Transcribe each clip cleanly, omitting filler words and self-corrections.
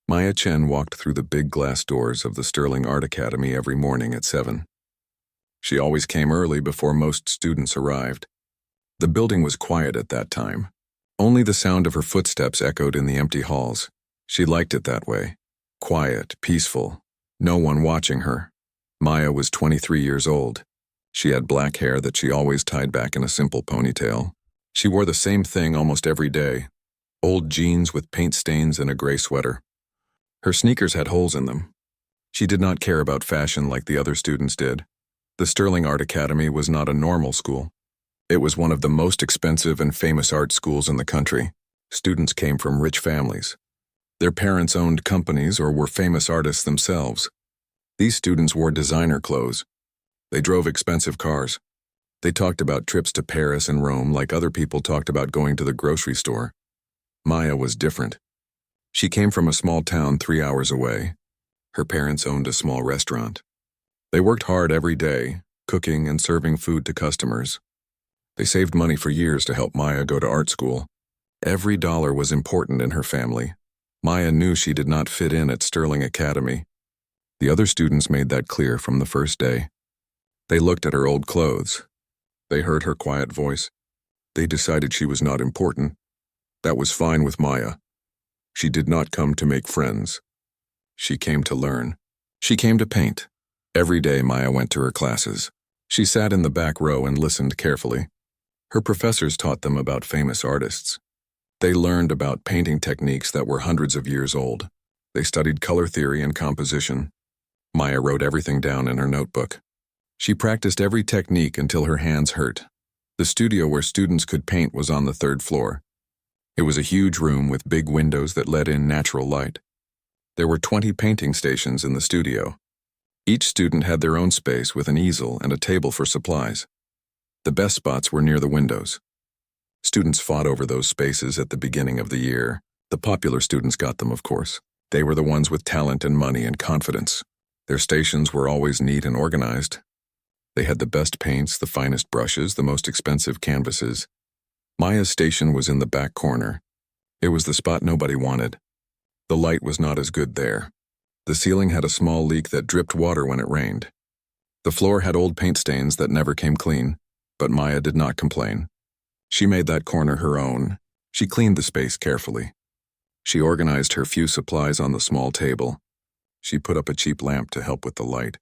Maya Chen walked through the big glass doors of the Sterling Art Academy every morning at 7. She always came early before most students arrived. The building was quiet at that time. Only the sound of her footsteps echoed in the empty halls. She liked it that way. Quiet, peaceful, no one watching her. Maya was 23 years old. She had black hair that she always tied back in a simple ponytail. She wore the same thing almost every day. Old jeans with paint stains and a gray sweater. Her sneakers had holes in them. She did not care about fashion like the other students did. The Sterling Art Academy was not a normal school. It was one of the most expensive and famous art schools in the country. Students came from rich families. Their parents owned companies or were famous artists themselves. These students wore designer clothes. They drove expensive cars. They talked about trips to Paris and Rome like other people talked about going to the grocery store. Maya was different. She came from a small town 3 hours away. Her parents owned a small restaurant. They worked hard every day, cooking and serving food to customers. They saved money for years to help Maya go to art school. Every dollar was important in her family. Maya knew she did not fit in at Sterling Academy. The other students made that clear from the first day. They looked at her old clothes. They heard her quiet voice. They decided she was not important. That was fine with Maya. She did not come to make friends. She came to learn. She came to paint. Every day Maya went to her classes. She sat in the back row and listened carefully. Her professors taught them about famous artists. They learned about painting techniques that were hundreds of years old. They studied color theory and composition. Maya wrote everything down in her notebook. She practiced every technique until her hands hurt. The studio where students could paint was on the 3rd floor. It was a huge room with big windows that let in natural light. There were 20 painting stations in the studio. Each student had their own space with an easel and a table for supplies. The best spots were near the windows. Students fought over those spaces at the beginning of the year. The popular students got them, of course. They were the ones with talent and money and confidence. Their stations were always neat and organized. They had the best paints, the finest brushes, the most expensive canvases. Maya's station was in the back corner. It was the spot nobody wanted. The light was not as good there. The ceiling had a small leak that dripped water when it rained. The floor had old paint stains that never came clean, but Maya did not complain. She made that corner her own. She cleaned the space carefully. She organized her few supplies on the small table. She put up a cheap lamp to help with the light.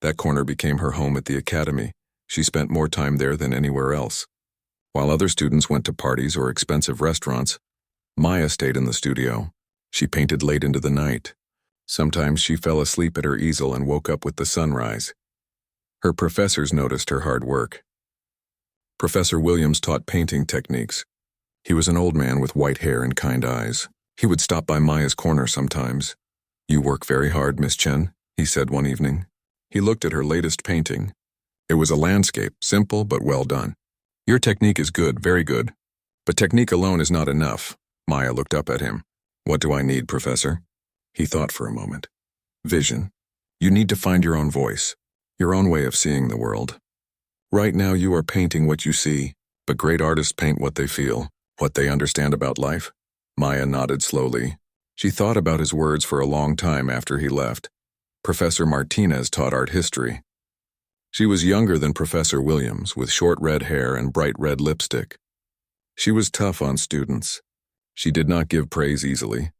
That corner became her home at the academy. She spent more time there than anywhere else. While other students went to parties or expensive restaurants, Maya stayed in the studio. She painted late into the night. Sometimes she fell asleep at her easel and woke up with the sunrise. Her professors noticed her hard work. Professor Williams taught painting techniques. He was an old man with white hair and kind eyes. He would stop by Maya's corner sometimes. "You work very hard, Miss Chen," he said one evening. He looked at her latest painting. It was a landscape, simple but well done. "Your technique is good, very good. But technique alone is not enough." Maya looked up at him. "What do I need, Professor?" He thought for a moment. "Vision. You need to find your own voice, your own way of seeing the world. Right now you are painting what you see, but great artists paint what they feel, what they understand about life." Maya nodded slowly. She thought about his words for a long time after he left. Professor Martinez taught art history. She was younger than Professor Williams, with short red hair and bright red lipstick. She was tough on students. She did not give praise easily.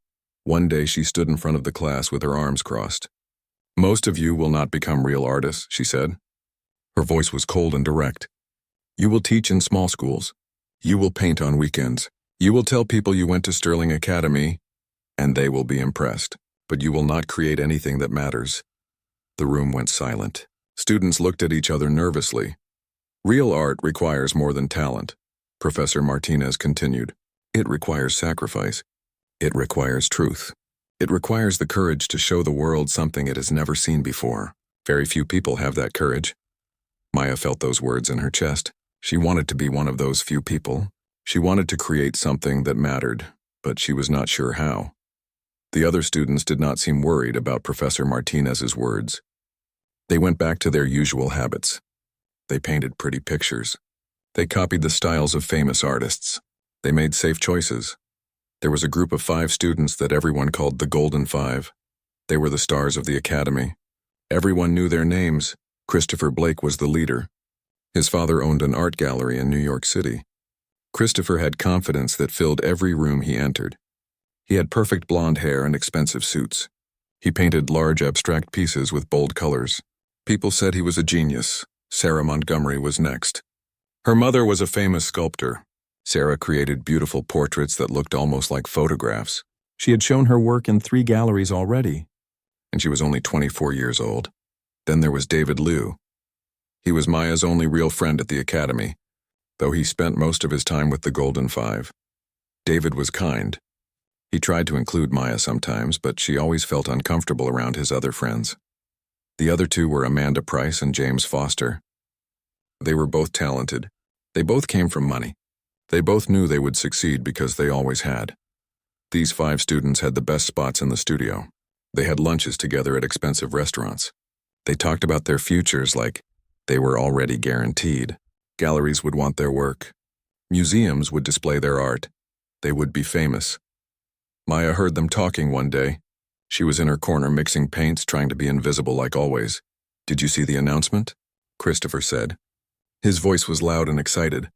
One day she stood in front of the class with her arms crossed. "Most of you will not become real artists," she said. Her voice was cold and direct. "You will teach in small schools. You will paint on weekends. You will tell people you went to Sterling Academy, and they will be impressed. But you will not create anything that matters." The room went silent. Students looked at each other nervously. "Real art requires more than talent," Professor Martinez continued. "It requires sacrifice. It requires truth. It requires the courage to show the world something it has never seen before. Very few people have that courage." Maya felt those words in her chest. She wanted to be one of those few people. She wanted to create something that mattered, but she was not sure how. The other students did not seem worried about Professor Martinez's words. They went back to their usual habits. They painted pretty pictures. They copied the styles of famous artists. They made safe choices. There was a group of 5 students that everyone called the Golden Five. They were the stars of the academy. Everyone knew their names. Christopher Blake was the leader. His father owned an art gallery in New York City. Christopher had confidence that filled every room he entered. He had perfect blonde hair and expensive suits. He painted large abstract pieces with bold colors. People said he was a genius. Sarah Montgomery was next. Her mother was a famous sculptor. Sarah created beautiful portraits that looked almost like photographs. She had shown her work in 3 galleries already, and she was only 24 years old. Then there was David Liu. He was Maya's only real friend at the academy, though he spent most of his time with the Golden Five. David was kind. He tried to include Maya sometimes, but she always felt uncomfortable around his other friends. The other 2 were Amanda Price and James Foster. They were both talented. They both came from money. They both knew they would succeed because they always had. These 5 students had the best spots in the studio. They had lunches together at expensive restaurants. They talked about their futures like they were already guaranteed. Galleries would want their work. Museums would display their art. They would be famous. Maya heard them talking one day. She was in her corner mixing paints, trying to be invisible like always. "Did you see the announcement?" Christopher said. His voice was loud and excited.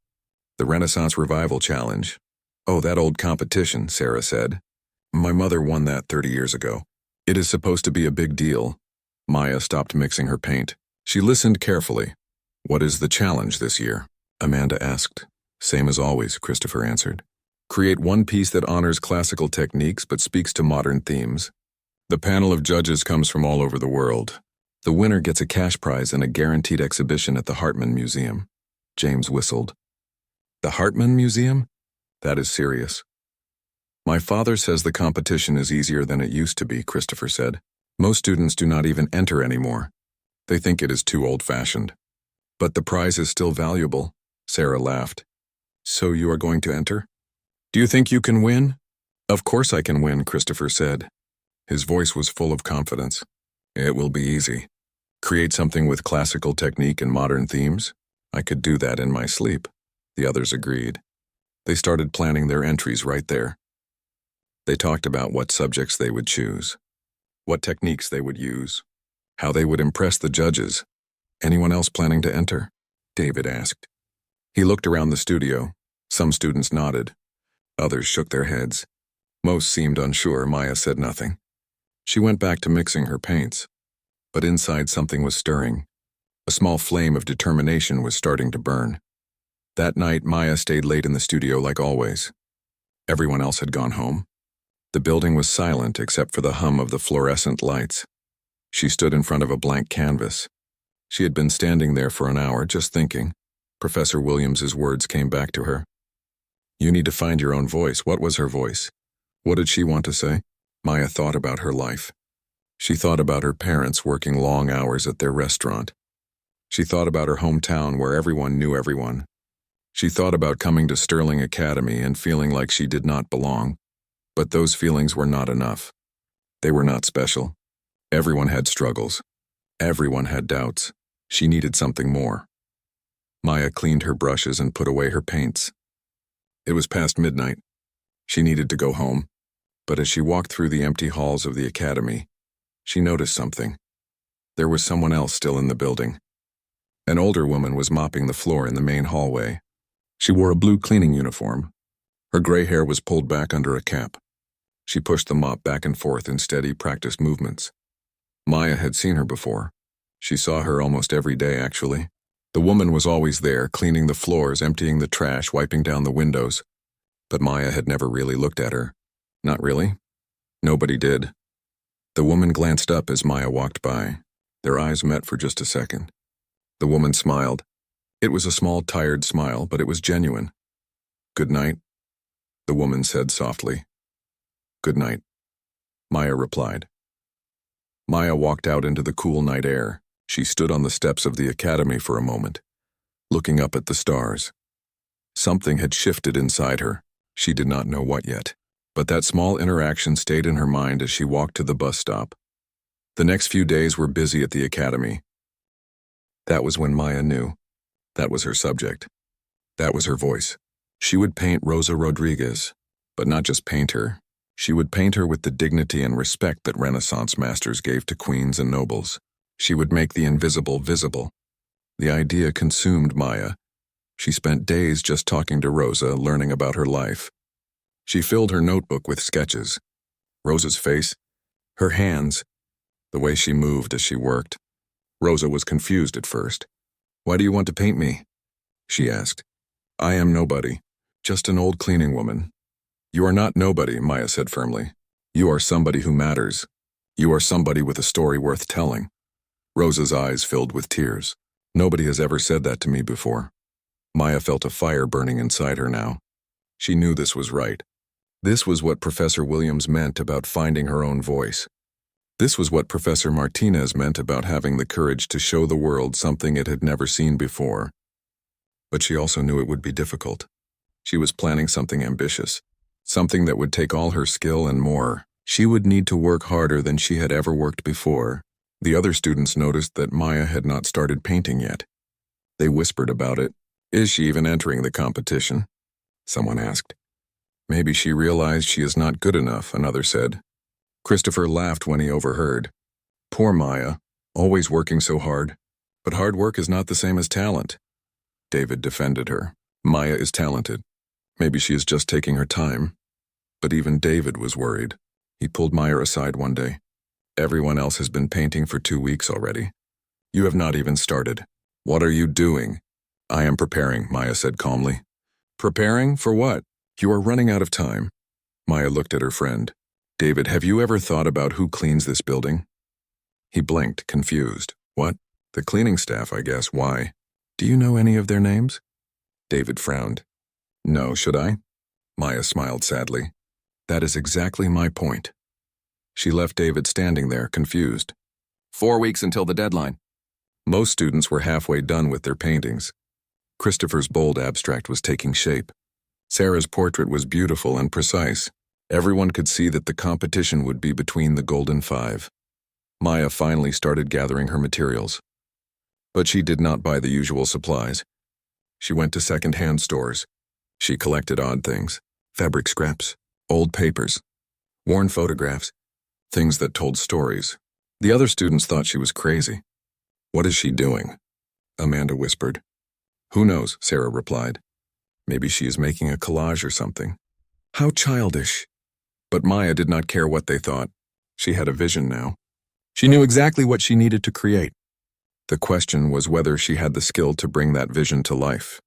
"The Renaissance Revival Challenge." "Oh, that old competition," Sarah said. "My mother won that 30 years ago. It is supposed to be a big deal." Maya stopped mixing her paint. She listened carefully. "What is the challenge this year?" Amanda asked. "Same as always," Christopher answered. "Create one piece that honors classical techniques but speaks to modern themes. The panel of judges comes from all over the world. The winner gets a cash prize and a guaranteed exhibition at the Hartman Museum." James whistled. "The Hartman Museum? That is serious." "My father says the competition is easier than it used to be," Christopher said. "Most students do not even enter anymore. They think it is too old-fashioned." "But the prize is still valuable," Sarah laughed. "So you are going to enter? Do you think you can win?" "Of course I can win," Christopher said. His voice was full of confidence. "It will be easy. Create something with classical technique and modern themes? I could do that in my sleep." The others agreed. They started planning their entries right there. They talked about what subjects they would choose, what techniques they would use, how they would impress the judges. "Anyone else planning to enter?" David asked. He looked around the studio. Some students nodded. Others shook their heads. Most seemed unsure. Maya said nothing. She went back to mixing her paints. But inside something was stirring. A small flame of determination was starting to burn. That night, Maya stayed late in the studio like always. Everyone else had gone home. The building was silent except for the hum of the fluorescent lights. She stood in front of a blank canvas. She had been standing there for an hour just thinking. Professor Williams's words came back to her. "You need to find your own voice." What was her voice? What did she want to say? Maya thought about her life. She thought about her parents working long hours at their restaurant. She thought about her hometown where everyone knew everyone. She thought about coming to Sterling Academy and feeling like she did not belong. But those feelings were not enough. They were not special. Everyone had struggles. Everyone had doubts. She needed something more. Maya cleaned her brushes and put away her paints. It was past midnight. She needed to go home. But as she walked through the empty halls of the academy, she noticed something. There was someone else still in the building. An older woman was mopping the floor in the main hallway. She wore a blue cleaning uniform. Her gray hair was pulled back under a cap. She pushed the mop back and forth in steady, practiced movements. Maya had seen her before. She saw her almost every day, actually. The woman was always there, cleaning the floors, emptying the trash, wiping down the windows. But Maya had never really looked at her. Not really. Nobody did. The woman glanced up as Maya walked by. Their eyes met for just a second. The woman smiled. It was a small, tired smile, but it was genuine. "Good night," the woman said softly. "Good night," Maya replied. Maya walked out into the cool night air. She stood on the steps of the academy for a moment, looking up at the stars. Something had shifted inside her. She did not know what yet. But that small interaction stayed in her mind as she walked to the bus stop. The next few days were busy at the academy. That was when Maya knew. That was her subject. That was her voice. She would paint Rosa Rodriguez, But not just paint her. She would paint her with the dignity and respect that Renaissance masters gave to queens and nobles. She would make the invisible visible. The idea consumed Maya. She spent days just talking to Rosa, learning about her life. She filled her notebook with sketches. Rosa's face, her hands, the way she moved as she worked. Rosa was confused at first. "Why do you want to paint me?" she asked. "I am nobody, just an old cleaning woman." "You are not nobody," Maya said firmly. "You are somebody who matters. You are somebody with a story worth telling." Rosa's eyes filled with tears. "Nobody has ever said that to me before." Maya felt a fire burning inside her now. She knew this was right. This was what Professor Williams meant about finding her own voice. This was what Professor Martinez meant about having the courage to show the world something it had never seen before. But she also knew it would be difficult. She was planning something ambitious, something that would take all her skill and more. She would need to work harder than she had ever worked before. The other students noticed that Maya had not started painting yet. They whispered about it. "Is she even entering the competition?" someone asked. "Maybe she realized she is not good enough," another said. Christopher laughed when he overheard. "Poor Maya, always working so hard. But hard work is not the same as talent." David defended her. "Maya is talented. Maybe she is just taking her time." But even David was worried. He pulled Maya aside one day. "Everyone else has been painting for 2 weeks already. You have not even started. What are you doing?" "I am preparing," Maya said calmly. "Preparing? For what?" "You are running out of time." Maya looked at her friend. "David, have you ever thought about who cleans this building?" He blinked, confused. "What? The cleaning staff, I guess. Why? Do you know any of their names?" David frowned. "No, should I?" Maya smiled sadly. "That is exactly my point." She left David standing there, confused. 4 weeks until the deadline. Most students were halfway done with their paintings. Christopher's bold abstract was taking shape. Sarah's portrait was beautiful and precise. Everyone could see that the competition would be between the Golden Five. Maya finally started gathering her materials. But she did not buy the usual supplies. She went to second-hand stores. She collected odd things, fabric scraps, old papers, worn photographs, things that told stories. The other students thought she was crazy. "What is she doing?" Amanda whispered. "Who knows?" Sarah replied. "Maybe she is making a collage or something." "How childish." But Maya did not care what they thought. She had a vision now. She knew exactly what she needed to create. The question was whether she had the skill to bring that vision to life,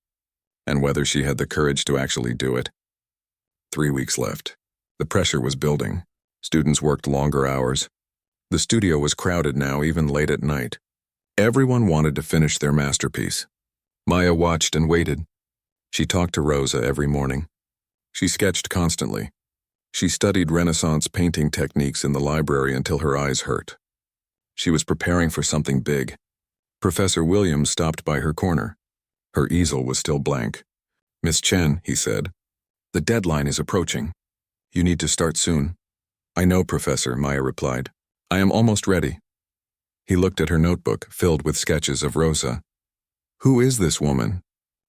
and whether she had the courage to actually do it. 3 weeks left. The pressure was building. Students worked longer hours. The studio was crowded now, even late at night. Everyone wanted to finish their masterpiece. Maya watched and waited. She talked to Rosa every morning. She sketched constantly. She studied Renaissance painting techniques in the library until her eyes hurt. She was preparing for something big. Professor Williams stopped by her corner. Her easel was still blank. "Miss Chen," he said, "the deadline is approaching. You need to start soon." "I know, Professor," Maya replied. "I am almost ready." He looked at her notebook, filled with sketches of Rosa. "Who is this woman?"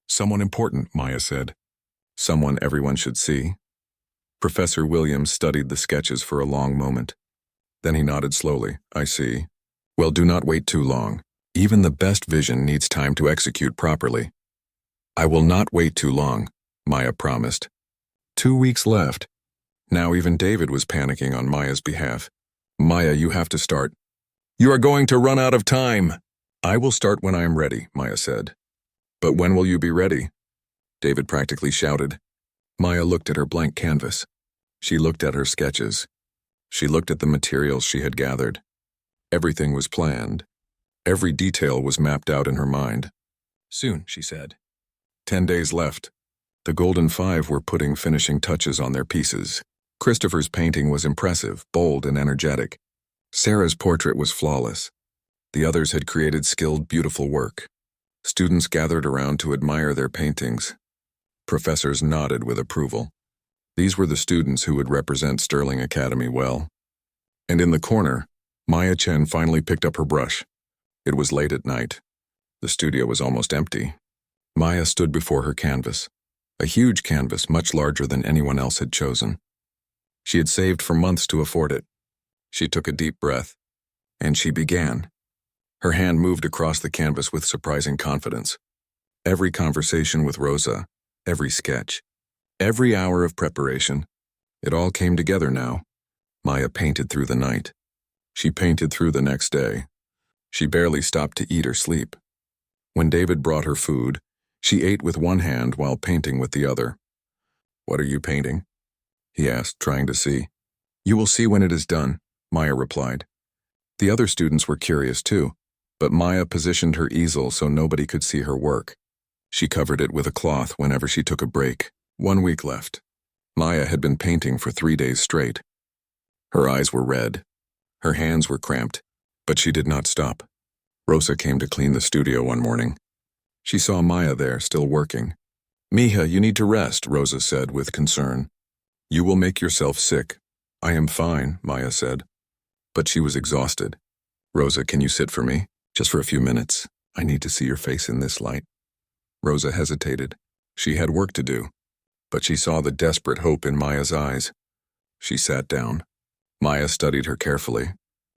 "Someone important," Maya said. "Someone everyone should see." Professor Williams studied the sketches for a long moment. Then he nodded slowly. "I see. Well, do not wait too long. Even the best vision needs time to execute properly." "I will not wait too long," Maya promised. 2 weeks left. Now even David was panicking on Maya's behalf. "Maya, you have to start." "You are going to run out of time." "I will start when I am ready," Maya said. "But when will you be ready?" David practically shouted. Maya looked at her blank canvas. She looked at her sketches. She looked at the materials she had gathered. Everything was planned. Every detail was mapped out in her mind. "Soon," she said. 10 days left. The Golden Five were putting finishing touches on their pieces. Christopher's painting was impressive, bold, and energetic. Sarah's portrait was flawless. The others had created skilled, beautiful work. Students gathered around to admire their paintings. Professors nodded with approval. These were the students who would represent Sterling Academy well. And in the corner, Maya Chen finally picked up her brush. It was late at night. The studio was almost empty. Maya stood before her canvas. A huge canvas much larger than anyone else had chosen. She had saved for months to afford it. She took a deep breath, and she began. Her hand moved across the canvas with surprising confidence. Every conversation with Rosa, every sketch, every hour of preparation, it all came together now. Maya painted through the night. She painted through the next day. She barely stopped to eat or sleep. When David brought her food, she ate with one hand while painting with the other. "What are you painting?" he asked, trying to see. "You will see when it is done," Maya replied. The other students were curious too, but Maya positioned her easel so nobody could see her work. She covered it with a cloth whenever she took a break. 1 week left. Maya had been painting for 3 days straight. Her eyes were red. Her hands were cramped, but she did not stop. Rosa came to clean the studio one morning. She saw Maya there, still working. "Mija, you need to rest," Rosa said with concern. "You will make yourself sick." "I am fine," Maya said. But she was exhausted. "Rosa, can you sit for me? Just for a few minutes. I need to see your face in this light." Rosa hesitated. She had work to do, but she saw the desperate hope in Maya's eyes. She sat down. Maya studied her carefully.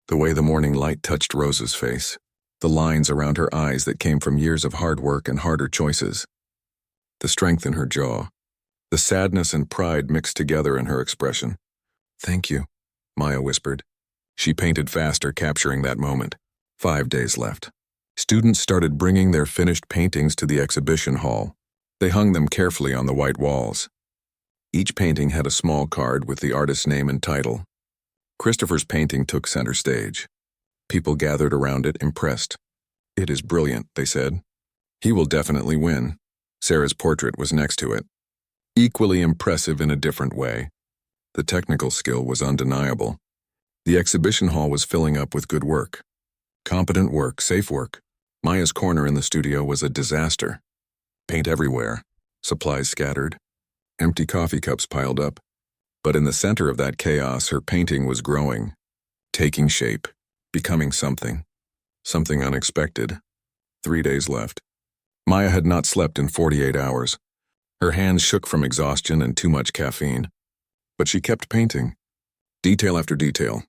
The way the morning light touched Rosa's face. The lines around her eyes that came from years of hard work and harder choices. The strength in her jaw. The sadness and pride mixed together in her expression. "Thank you," Maya whispered. She painted faster, capturing that moment. 5 days left. Students started bringing their finished paintings to the exhibition hall. They hung them carefully on the white walls. Each painting had a small card with the artist's name and title. Christopher's painting took center stage. People gathered around it, impressed. "It is brilliant," they said. "He will definitely win." Sarah's portrait was next to it. Equally impressive in a different way. The technical skill was undeniable. The exhibition hall was filling up with good work. Competent work, safe work. Maya's corner in the studio was a disaster. Paint everywhere, supplies scattered, empty coffee cups piled up. But in the center of that chaos, her painting was growing, taking shape, becoming something unexpected. 3 days left. Maya had not slept in 48 hours. Her hands shook from exhaustion and too much caffeine. But she kept painting. Detail after detail,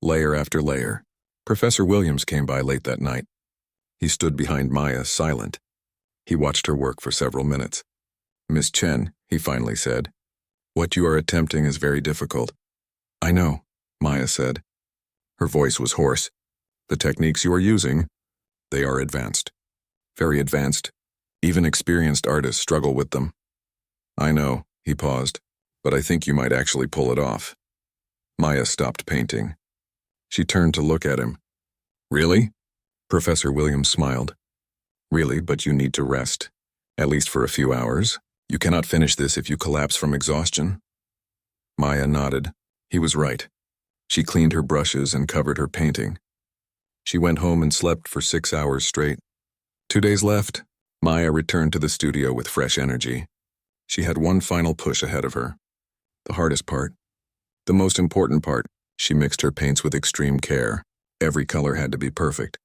layer after layer. Professor Williams came by late that night. He stood behind Maya, silent. He watched her work for several minutes. "Miss Chen," he finally said, "what you are attempting is very difficult." "I know," Maya said. Her voice was hoarse. "The techniques you are using, they are advanced. Very advanced. Even experienced artists struggle with them." "I know," he paused, "but I think you might actually pull it off." Maya stopped painting. She turned to look at him. "Really?" Professor Williams smiled. "Really, but you need to rest. At least for a few hours. You cannot finish this if you collapse from exhaustion." Maya nodded. He was right. She cleaned her brushes and covered her painting. She went home and slept for 6 hours straight. 2 days left. Maya returned to the studio with fresh energy. She had one final push ahead of her. The hardest part. The most important part. She mixed her paints with extreme care. Every color had to be perfect.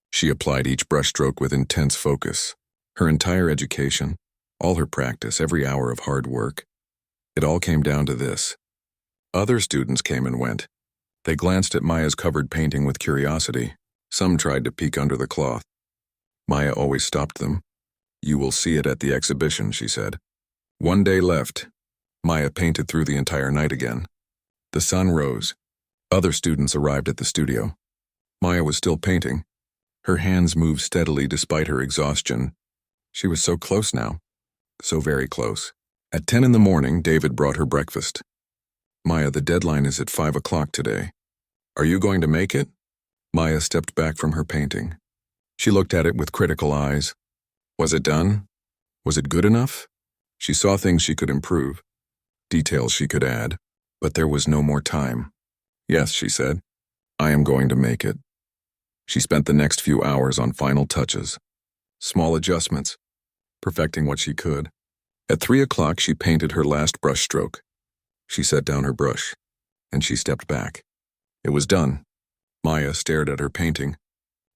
She applied each brushstroke with intense focus. Her entire education, all her practice, every hour of hard work. It all came down to this. Other students came and went. They glanced at Maya's covered painting with curiosity. Some tried to peek under the cloth. Maya always stopped them. "You will see it at the exhibition," she said. 1 day left. Maya painted through the entire night again. The sun rose. Other students arrived at the studio. Maya was still painting. Her hands moved steadily despite her exhaustion. She was so close now. So very close. At 10 in the morning, David brought her breakfast. "Maya, the deadline is at 5 o'clock today. Are you going to make it?" Maya stepped back from her painting. She looked at it with critical eyes. Was it done? Was it good enough? She saw things she could improve, details she could add, but there was no more time. "Yes," she said, "I am going to make it." She spent the next few hours on final touches, small adjustments, perfecting what she could. At 3 o'clock, she painted her last brushstroke. She set down her brush, and she stepped back. It was done. Maya stared at her painting.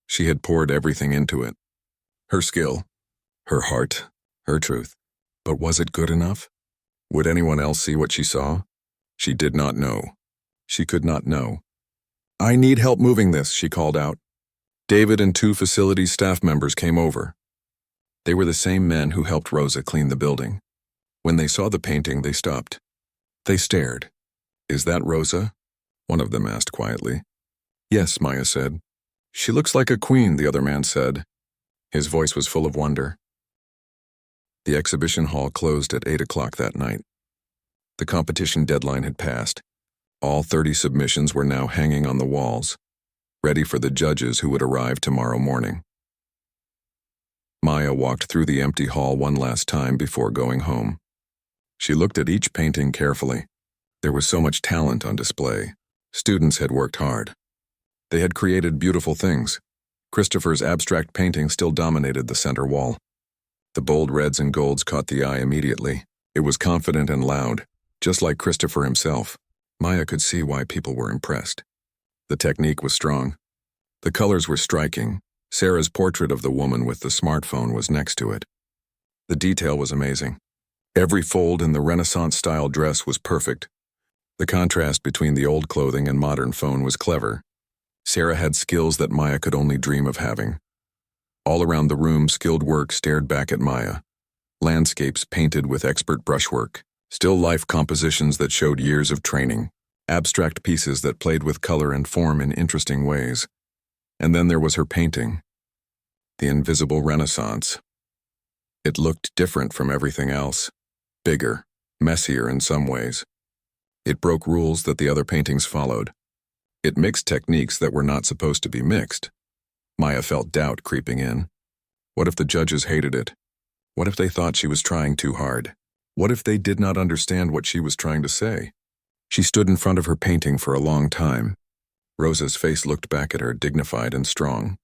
She had poured everything into it. Her skill, her heart, her truth. But was it good enough? Would anyone else see what she saw? She did not know. She could not know. "I need help moving this," she called out. David and 2 facilities staff members came over. They were the same men who helped Rosa clean the building. When they saw the painting, they stopped. They stared. "Is that Rosa?" one of them asked quietly. "Yes," Maya said. "She looks like a queen," the other man said. His voice was full of wonder. The exhibition hall closed at 8 o'clock that night. The competition deadline had passed. All 30 submissions were now hanging on the walls, ready for the judges who would arrive tomorrow morning. Maya walked through the empty hall one last time before going home. She looked at each painting carefully. There was so much talent on display. Students had worked hard. They had created beautiful things. Christopher's abstract painting still dominated the center wall. The bold reds and golds caught the eye immediately. It was confident and loud, just like Christopher himself. Maya could see why people were impressed. The technique was strong. The colors were striking. Sarah's portrait of the woman with the smartphone was next to it. The detail was amazing. Every fold in the Renaissance-style dress was perfect. The contrast between the old clothing and modern phone was clever. Sarah had skills that Maya could only dream of having. All around the room, skilled work stared back at Maya. Landscapes painted with expert brushwork, still life compositions that showed years of training, abstract pieces that played with color and form in interesting ways. And then there was her painting, The Invisible Renaissance. It looked different from everything else, bigger, messier in some ways. It broke rules that the other paintings followed. It mixed techniques that were not supposed to be mixed. Maya felt doubt creeping in. What if the judges hated it? What if they thought she was trying too hard? What if they did not understand what she was trying to say? She stood in front of her painting for a long time. Rosa's face looked back at her, dignified and strong.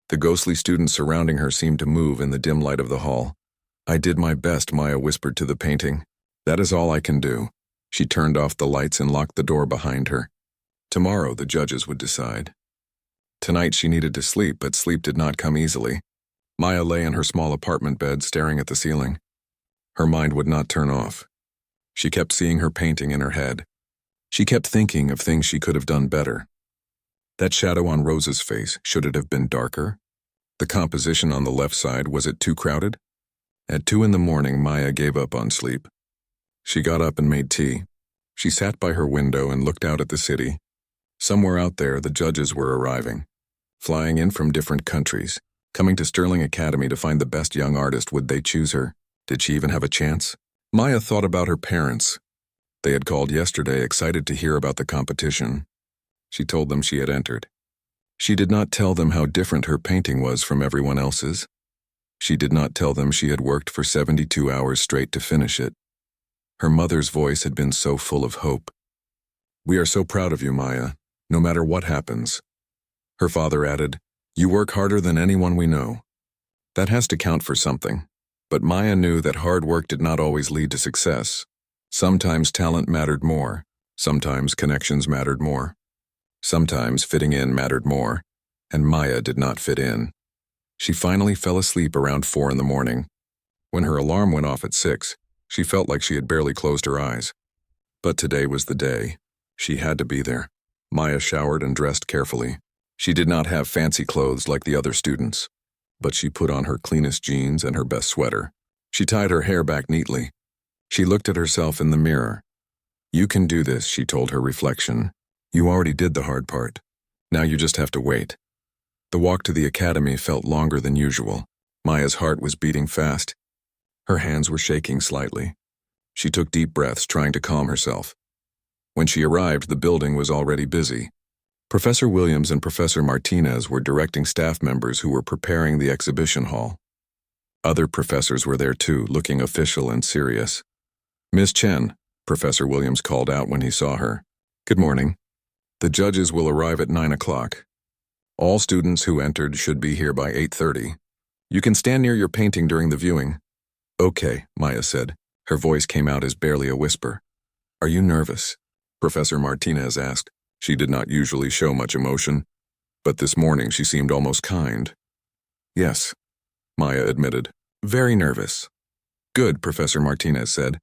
The ghostly students surrounding her seemed to move in the dim light of the hall. "I did my best," Maya whispered to the painting. "That is all I can do." She turned off the lights and locked the door behind her. Tomorrow the judges would decide. Tonight she needed to sleep, but sleep did not come easily. Maya lay in her small apartment bed, staring at the ceiling. Her mind would not turn off. She kept seeing her painting in her head. She kept thinking of things she could have done better. That shadow on Rosa's face, should it have been darker? The composition on the left side, was it too crowded? At 2 in the morning, Maya gave up on sleep. She got up and made tea. She sat by her window and looked out at the city. Somewhere out there, the judges were arriving, flying in from different countries, coming to Sterling Academy to find the best young artist. Would they choose her? Did she even have a chance? Maya thought about her parents. They had called yesterday, excited to hear about the competition. She told them she had entered. She did not tell them how different her painting was from everyone else's. She did not tell them she had worked for 72 hours straight to finish it. Her mother's voice had been so full of hope. "We are so proud of you, Maya, no matter what happens." Her father added, "You work harder than anyone we know." That has to count for something. But Maya knew that hard work did not always lead to success. Sometimes talent mattered more. Sometimes connections mattered more. Sometimes fitting in mattered more. And Maya did not fit in. She finally fell asleep around 4 in the morning. When her alarm went off at 6, she felt like she had barely closed her eyes. But today was the day. She had to be there. Maya showered and dressed carefully. She did not have fancy clothes like the other students, but she put on her cleanest jeans and her best sweater. She tied her hair back neatly. She looked at herself in the mirror. "You can do this," she told her reflection. "You already did the hard part. Now you just have to wait." The walk to the academy felt longer than usual. Maya's heart was beating fast. Her hands were shaking slightly. She took deep breaths, trying to calm herself. When she arrived, the building was already busy. Professor Williams and Professor Martinez were directing staff members who were preparing the exhibition hall. Other professors were there too, looking official and serious. "Miss Chen," Professor Williams called out when he saw her. "Good morning. The judges will arrive at 9 o'clock. All students who entered should be here by 8:30. You can stand near your painting during the viewing." "Okay," Maya said. Her voice came out as barely a whisper. "Are you nervous?" Professor Martinez asked. She did not usually show much emotion, but this morning she seemed almost kind. "Yes," Maya admitted. "Very nervous." Good, Professor Martinez said.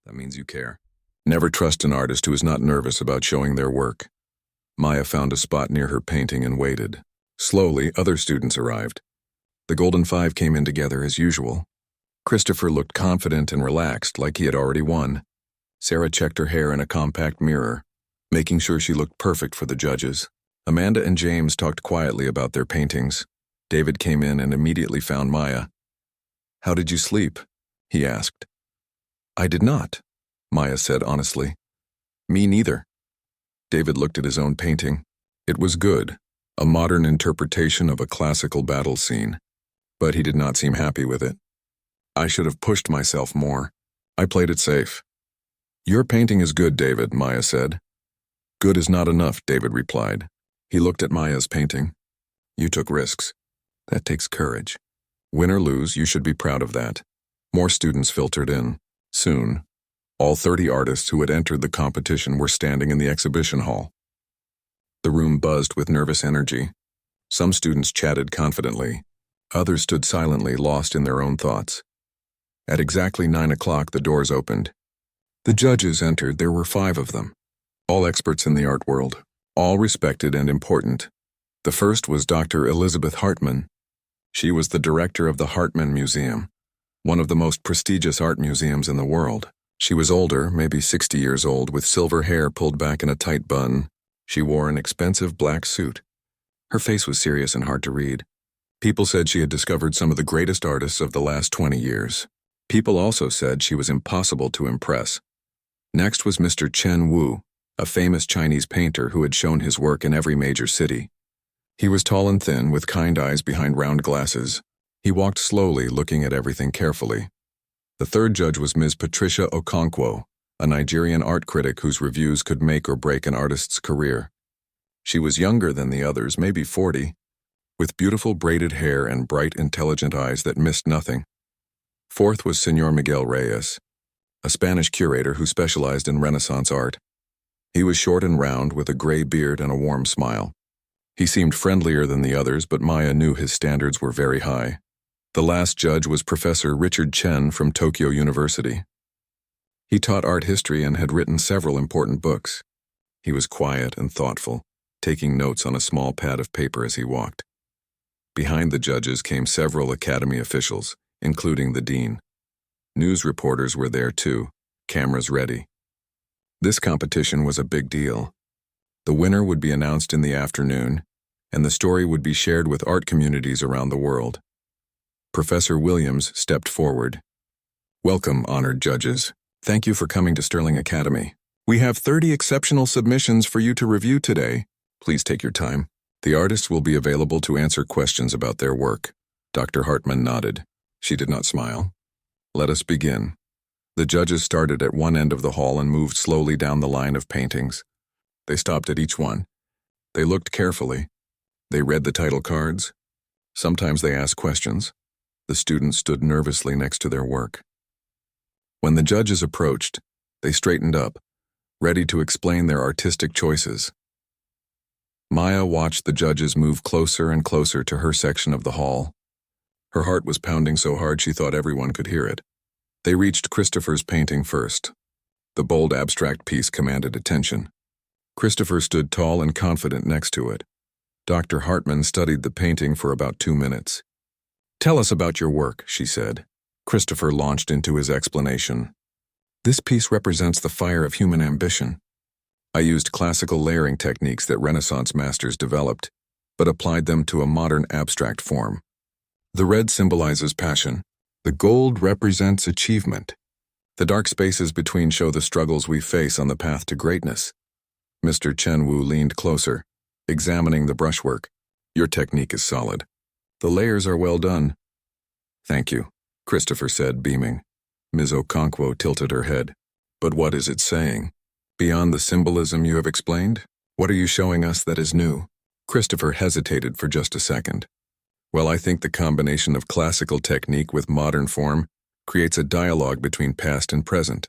That means you care. Never trust an artist who is not nervous about showing their work. Maya found a spot near her painting and waited. Slowly, other students arrived. The Golden Five came in together as usual. Christopher looked confident and relaxed, like he had already won. Sarah checked her hair in a compact mirror, making sure she looked perfect for the judges. Amanda and James talked quietly about their paintings. David came in and immediately found Maya. "How did you sleep?" he asked. "I did not," Maya said honestly. "Me neither." David looked at his own painting. It was good, a modern interpretation of a classical battle scene. But he did not seem happy with it. "I should have pushed myself more. I played it safe." "Your painting is good, David," Maya said. "Good is not enough," David replied. He looked at Maya's painting. "You took risks. That takes courage. Win or lose, you should be proud of that." More students filtered in. Soon, all 30 artists who had entered the competition were standing in the exhibition hall. The room buzzed with nervous energy. Some students chatted confidently. Others stood silently, lost in their own thoughts. At exactly 9 o'clock, the doors opened. The judges entered. There were 5 of them, all experts in the art world, all respected and important. The first was Dr. Elizabeth Hartman. She was the director of the Hartman Museum, one of the most prestigious art museums in the world. She was older, maybe 60 years old, with silver hair pulled back in a tight bun. She wore an expensive black suit. Her face was serious and hard to read. People said she had discovered some of the greatest artists of the last 20 years. People also said she was impossible to impress. Next was Mr. Chen Wu, a famous Chinese painter who had shown his work in every major city. He was tall and thin, with kind eyes behind round glasses. He walked slowly, looking at everything carefully. The third judge was Ms. Patricia Okonkwo, a Nigerian art critic whose reviews could make or break an artist's career. She was younger than the others, maybe 40, with beautiful braided hair and bright, intelligent eyes that missed nothing. Fourth was Señor Miguel Reyes, a Spanish curator who specialized in Renaissance art. He was short and round, with a gray beard and a warm smile. He seemed friendlier than the others, but Maya knew his standards were very high. The last judge was Professor Richard Chen from Tokyo University. He taught art history and had written several important books. He was quiet and thoughtful, taking notes on a small pad of paper as he walked. Behind the judges came several academy officials, including the dean. News reporters were there too, cameras ready. This competition was a big deal. The winner would be announced in the afternoon, and the story would be shared with art communities around the world. Professor Williams stepped forward. "Welcome, honored judges. Thank you for coming to Sterling Academy. We have 30 exceptional submissions for you to review today. Please take your time. The artists will be available to answer questions about their work." Dr. Hartman nodded. She did not smile. "Let us begin." The judges started at one end of the hall and moved slowly down the line of paintings. They stopped at each one. They looked carefully. They read the title cards. Sometimes they asked questions. The students stood nervously next to their work. When the judges approached, they straightened up, ready to explain their artistic choices. Maya watched the judges move closer and closer to her section of the hall. Her heart was pounding so hard she thought everyone could hear it. They reached Christopher's painting first. The bold abstract piece commanded attention. Christopher stood tall and confident next to it. Dr. Hartman studied the painting for about 2 minutes. "Tell us about your work," she said. Christopher launched into his explanation. "This piece represents the fire of human ambition. I used classical layering techniques that Renaissance masters developed, but applied them to a modern abstract form. The red symbolizes passion. The gold represents achievement. The dark spaces between show the struggles we face on the path to greatness." Mr. Chen Wu leaned closer, examining the brushwork. "Your technique is solid. The layers are well done." "Thank you," Christopher said, beaming. Ms. Okonkwo tilted her head. "But what is it saying? Beyond the symbolism you have explained, what are you showing us that is new?" Christopher hesitated for just a second. "Well, I think the combination of classical technique with modern form creates a dialogue between past and present."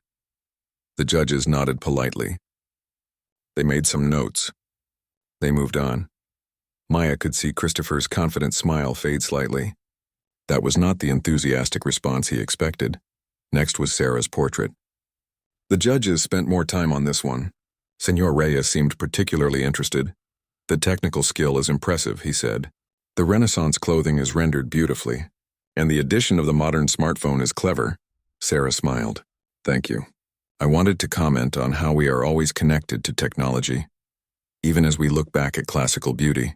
The judges nodded politely. They made some notes. They moved on. Maya could see Christopher's confident smile fade slightly. That was not the enthusiastic response he expected. Next was Sarah's portrait. The judges spent more time on this one. Senor Reyes seemed particularly interested. The technical skill is impressive, he said. The Renaissance clothing is rendered beautifully, and the addition of the modern smartphone is clever. Sarah smiled. Thank you. I wanted to comment on how we are always connected to technology, even as we look back at classical beauty.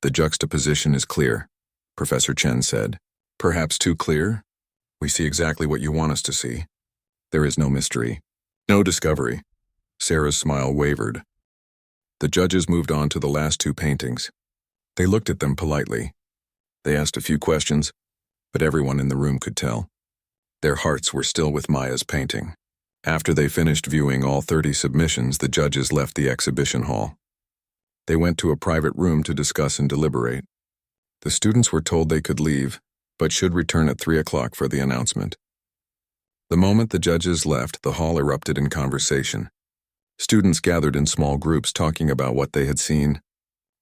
The juxtaposition is clear, Professor Chen said. Perhaps too clear? We see exactly what you want us to see. There is no mystery, no discovery. Sarah's smile wavered. The judges moved on to the last two paintings. They looked at them politely. They asked a few questions, but everyone in the room could tell. Their hearts were still with Maya's painting. After they finished viewing all 30 submissions, the judges left the exhibition hall. They went to a private room to discuss and deliberate. The students were told they could leave, but should return at 3 o'clock for the announcement. The moment the judges left, the hall erupted in conversation. Students gathered in small groups talking about what they had seen.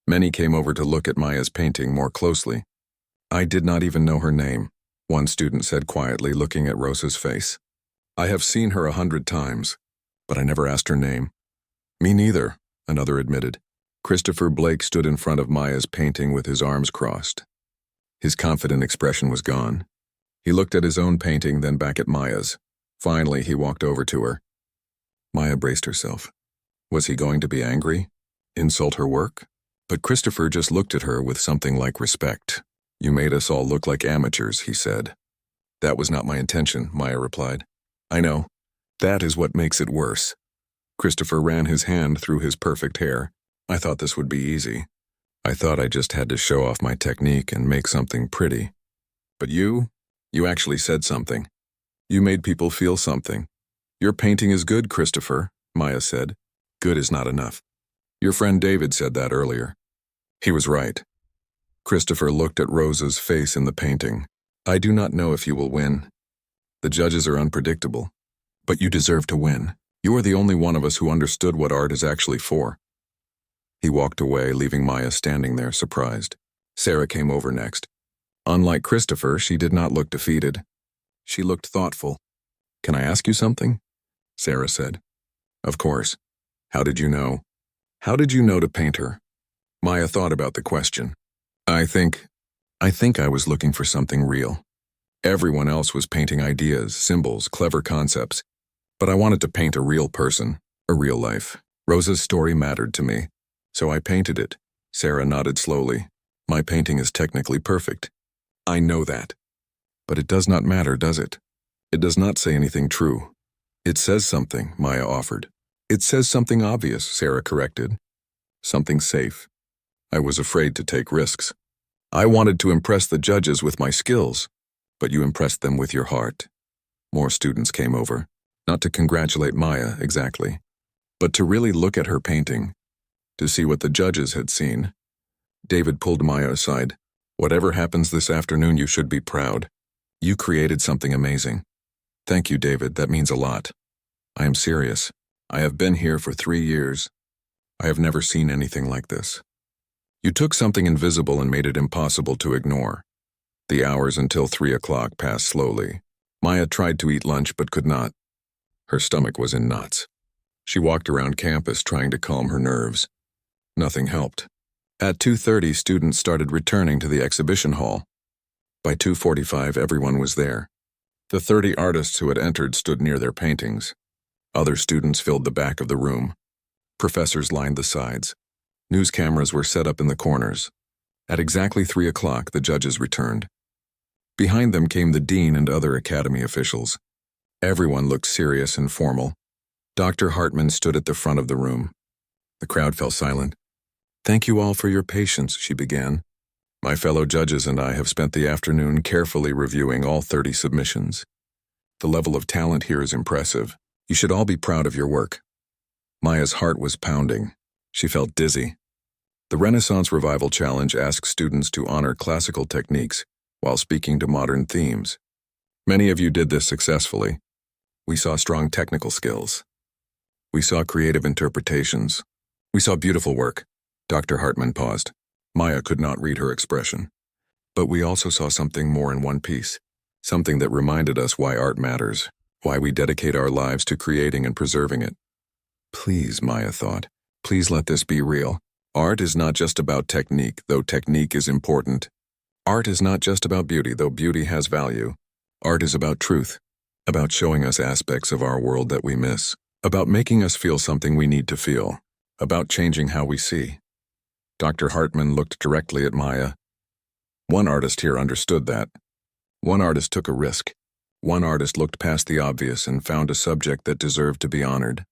Many came over to look at Maya's painting more closely. I did not even know her name, one student said quietly, looking at Rosa's face. I have seen her 100 times, but I never asked her name. Me neither, another admitted. Christopher Blake stood in front of Maya's painting with his arms crossed. His confident expression was gone. He looked at his own painting, then back at Maya's. Finally, he walked over to her. Maya braced herself. Was he going to be angry? Insult her work? But Christopher just looked at her with something like respect. You made us all look like amateurs, he said. That was not my intention, Maya replied. I know. That is what makes it worse. Christopher ran his hand through his perfect hair. I thought this would be easy. I thought I just had to show off my technique and make something pretty. But you actually said something. You made people feel something. Your painting is good, Christopher, Maya said. Good is not enough. Your friend David said that earlier. He was right. Christopher looked at Rosa's face in the painting. I do not know if you will win. The judges are unpredictable. But you deserve to win. You are the only one of us who understood what art is actually for. He walked away, leaving Maya standing there, surprised. Sarah came over next. Unlike Christopher, she did not look defeated. She looked thoughtful. Can I ask you something? Sarah said. Of course. How did you know? How did you know to paint her? Maya thought about the question. I think I was looking for something real. Everyone else was painting ideas, symbols, clever concepts. But I wanted to paint a real person, a real life. Rosa's story mattered to me, so I painted it. Sarah nodded slowly. My painting is technically perfect. I know that. But it does not matter, does it? It does not say anything true. It says something, Maya offered. It says something obvious, Sarah corrected. Something safe. I was afraid to take risks. I wanted to impress the judges with my skills, but you impressed them with your heart. More students came over, not to congratulate Maya exactly, but to really look at her painting, to see what the judges had seen. David pulled Maya aside. Whatever happens this afternoon, you should be proud. You created something amazing. Thank you, David, that means a lot. I am serious. I have been here for 3 years. I have never seen anything like this. You took something invisible and made it impossible to ignore. The hours until 3 o'clock passed slowly. Maya tried to eat lunch but could not. Her stomach was in knots. She walked around campus trying to calm her nerves. Nothing helped. At 2:30, students started returning to the exhibition hall. By 2:45, everyone was there. The 30 artists who had entered stood near their paintings. Other students filled the back of the room. Professors lined the sides. News cameras were set up in the corners. At exactly 3 o'clock, the judges returned. Behind them came the dean and other academy officials. Everyone looked serious and formal. Dr. Hartman stood at the front of the room. The crowd fell silent. Thank you all for your patience, she began. My fellow judges and I have spent the afternoon carefully reviewing all 30 submissions. The level of talent here is impressive. You should all be proud of your work. Maya's heart was pounding. She felt dizzy. The Renaissance Revival Challenge asks students to honor classical techniques while speaking to modern themes. Many of you did this successfully. We saw strong technical skills. We saw creative interpretations. We saw beautiful work. Dr. Hartman paused. Maya could not read her expression. But we also saw something more in one piece. something that reminded us why art matters, why we dedicate our lives to creating and preserving it. Please, Maya thought, please let this be real. Art is not just about technique, though technique is important. Art is not just about beauty, though beauty has value. Art is about truth, about showing us aspects of our world that we miss, about making us feel something we need to feel, about changing how we see. Dr. Hartman looked directly at Maya. One artist here understood that. One artist took a risk. One artist looked past the obvious and found a subject that deserved to be honored.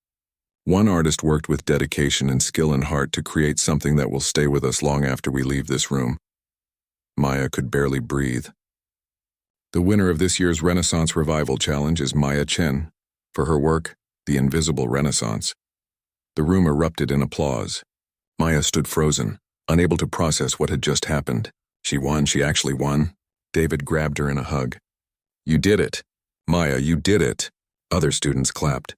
One artist worked with dedication and skill and heart to create something that will stay with us long after we leave this room. Maya could barely breathe. The winner of this year's Renaissance Revival Challenge is Maya Chen, for her work, The Invisible Renaissance. The room erupted in applause. Maya stood frozen, unable to process what had just happened. She won, she actually won. David grabbed her in a hug. You did it. Maya, you did it. Other students clapped.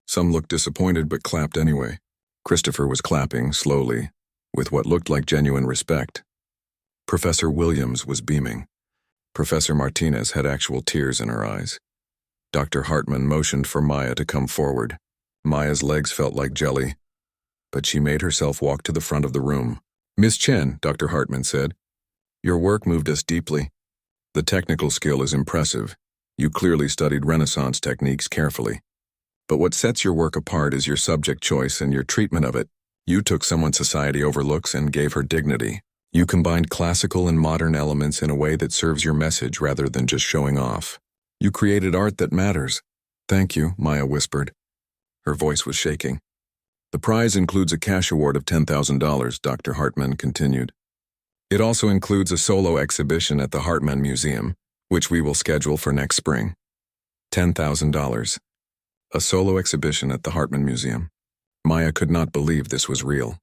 Some looked disappointed but clapped anyway. Christopher was clapping, slowly, with what looked like genuine respect. Professor Williams was beaming. Professor Martinez had actual tears in her eyes. Dr. Hartman motioned for Maya to come forward. Maya's legs felt like jelly, but she made herself walk to the front of the room. Miss Chen, Dr. Hartman said, your work moved us deeply. The technical skill is impressive. You clearly studied Renaissance techniques carefully. But what sets your work apart is your subject choice and your treatment of it. You took someone society overlooks and gave her dignity. You combined classical and modern elements in a way that serves your message rather than just showing off. You created art that matters. Thank you, Maya whispered. Her voice was shaking. The prize includes a cash award of $10,000, Dr. Hartman continued. It also includes a solo exhibition at the Hartman Museum, which we will schedule for next spring. $10,000. A solo exhibition at the Hartman Museum. Maya could not believe this was real.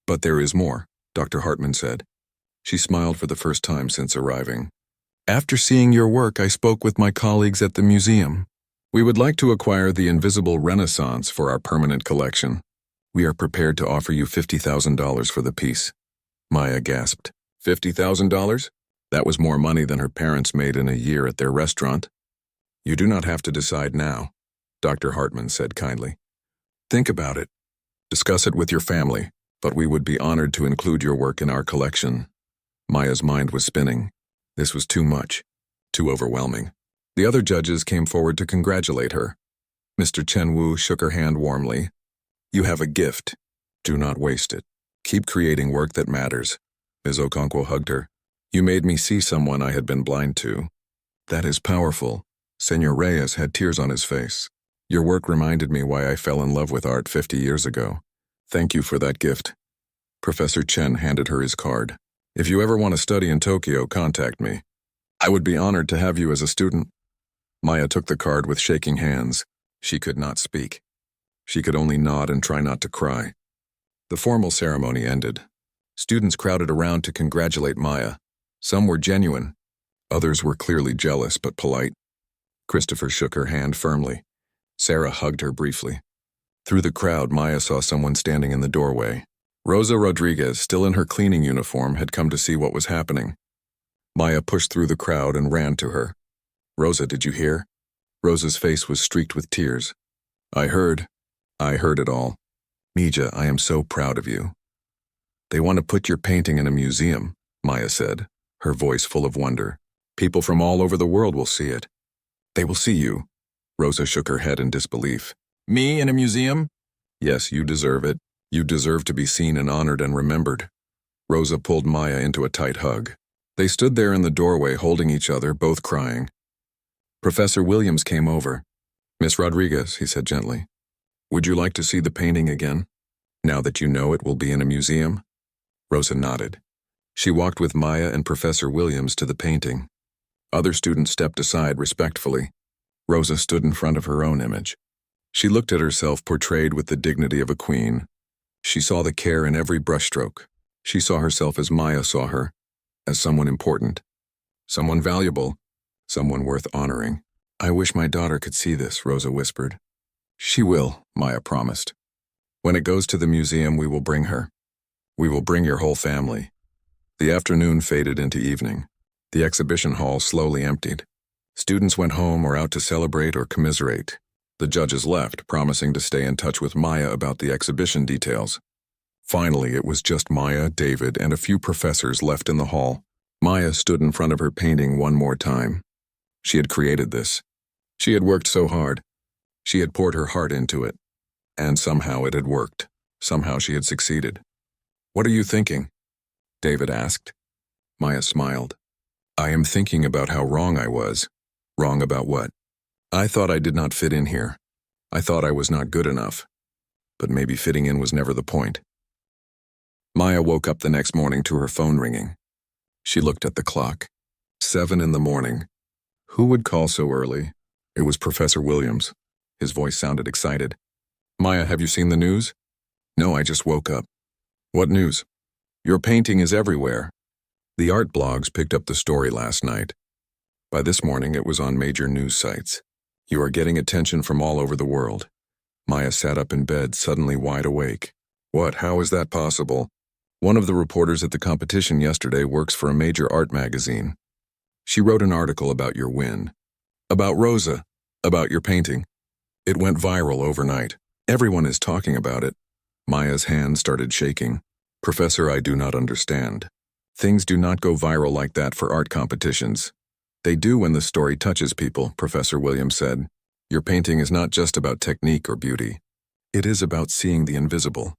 But there is more, Dr. Hartman said. She smiled for the first time since arriving. After seeing your work, I spoke with my colleagues at the museum. We would like to acquire the Invisible Renaissance for our permanent collection. We are prepared to offer you $50,000 for the piece. Maya gasped. $50,000? That was more money than her parents made in a year at their restaurant. You do not have to decide now, Dr. Hartman said kindly. Think about it. Discuss it with your family, but we would be honored to include your work in our collection. Maya's mind was spinning. This was too much, too overwhelming. The other judges came forward to congratulate her. Mr. Chen Wu shook her hand warmly. You have a gift. Do not waste it. Keep creating work that matters. Ms. Okonkwo hugged her. You made me see someone I had been blind to. That is powerful. Senor Reyes had tears on his face. Your work reminded me why I fell in love with art 50 years ago. Thank you for that gift. Professor Chen handed her his card. If you ever want to study in Tokyo, contact me. I would be honored to have you as a student. Maya took the card with shaking hands. She could not speak. She could only nod and try not to cry. The formal ceremony ended. Students crowded around to congratulate Maya. Some were genuine. Others were clearly jealous but polite. Christopher shook her hand firmly. Sarah hugged her briefly. Through the crowd, Maya saw someone standing in the doorway. Rosa Rodriguez, still in her cleaning uniform, had come to see what was happening. Maya pushed through the crowd and ran to her. Rosa, did you hear? Rosa's face was streaked with tears. I heard it all. Mija, I am so proud of you. They want to put your painting in a museum, Maya said, her voice full of wonder. People from all over the world will see it. They will see you. Rosa shook her head in disbelief. Me in a museum? Yes, you deserve it. You deserve to be seen and honored and remembered. Rosa pulled Maya into a tight hug. They stood there in the doorway holding each other, both crying. Professor Williams came over. Miss Rodriguez, he said gently, would you like to see the painting again? Now that you know it will be in a museum? Rosa nodded. She walked with Maya and Professor Williams to the painting. Other students stepped aside respectfully. Rosa stood in front of her own image. She looked at herself portrayed with the dignity of a queen. She saw the care in every brushstroke. She saw herself as Maya saw her, as someone important, someone valuable, someone worth honoring. I wish my daughter could see this, Rosa whispered. She will, Maya promised. When it goes to the museum, we will bring her. We will bring your whole family. The afternoon faded into evening. The exhibition hall slowly emptied. Students went home or out to celebrate or commiserate. The judges left, promising to stay in touch with Maya about the exhibition details. Finally, it was just Maya, David, and a few professors left in the hall. Maya stood in front of her painting one more time. She had created this. She had worked so hard. She had poured her heart into it. And somehow it had worked. Somehow she had succeeded. "What are you thinking?" David asked. Maya smiled. "I am thinking about how wrong I was." "Wrong about what?" "I thought I did not fit in here. I thought I was not good enough. But maybe fitting in was never the point." Maya woke up the next morning to her phone ringing. She looked at the clock. 7 in the morning. Who would call so early? It was Professor Williams. His voice sounded excited. "Maya, have you seen the news?" "No, I just woke up." "What news?" "Your painting is everywhere." The art blogs picked up the story last night. By this morning, it was on major news sites. "You are getting attention from all over the world." Maya sat up in bed, suddenly wide awake. "What? How is that possible?" "One of the reporters at the competition yesterday works for a major art magazine. She wrote an article about your win. About Rosa. About your painting. It went viral overnight. Everyone is talking about it." Maya's hand started shaking. "Professor, I do not understand. Things do not go viral like that for art competitions." "They do when the story touches people," Professor Williams said. "Your painting is not just about technique or beauty. It is about seeing the invisible.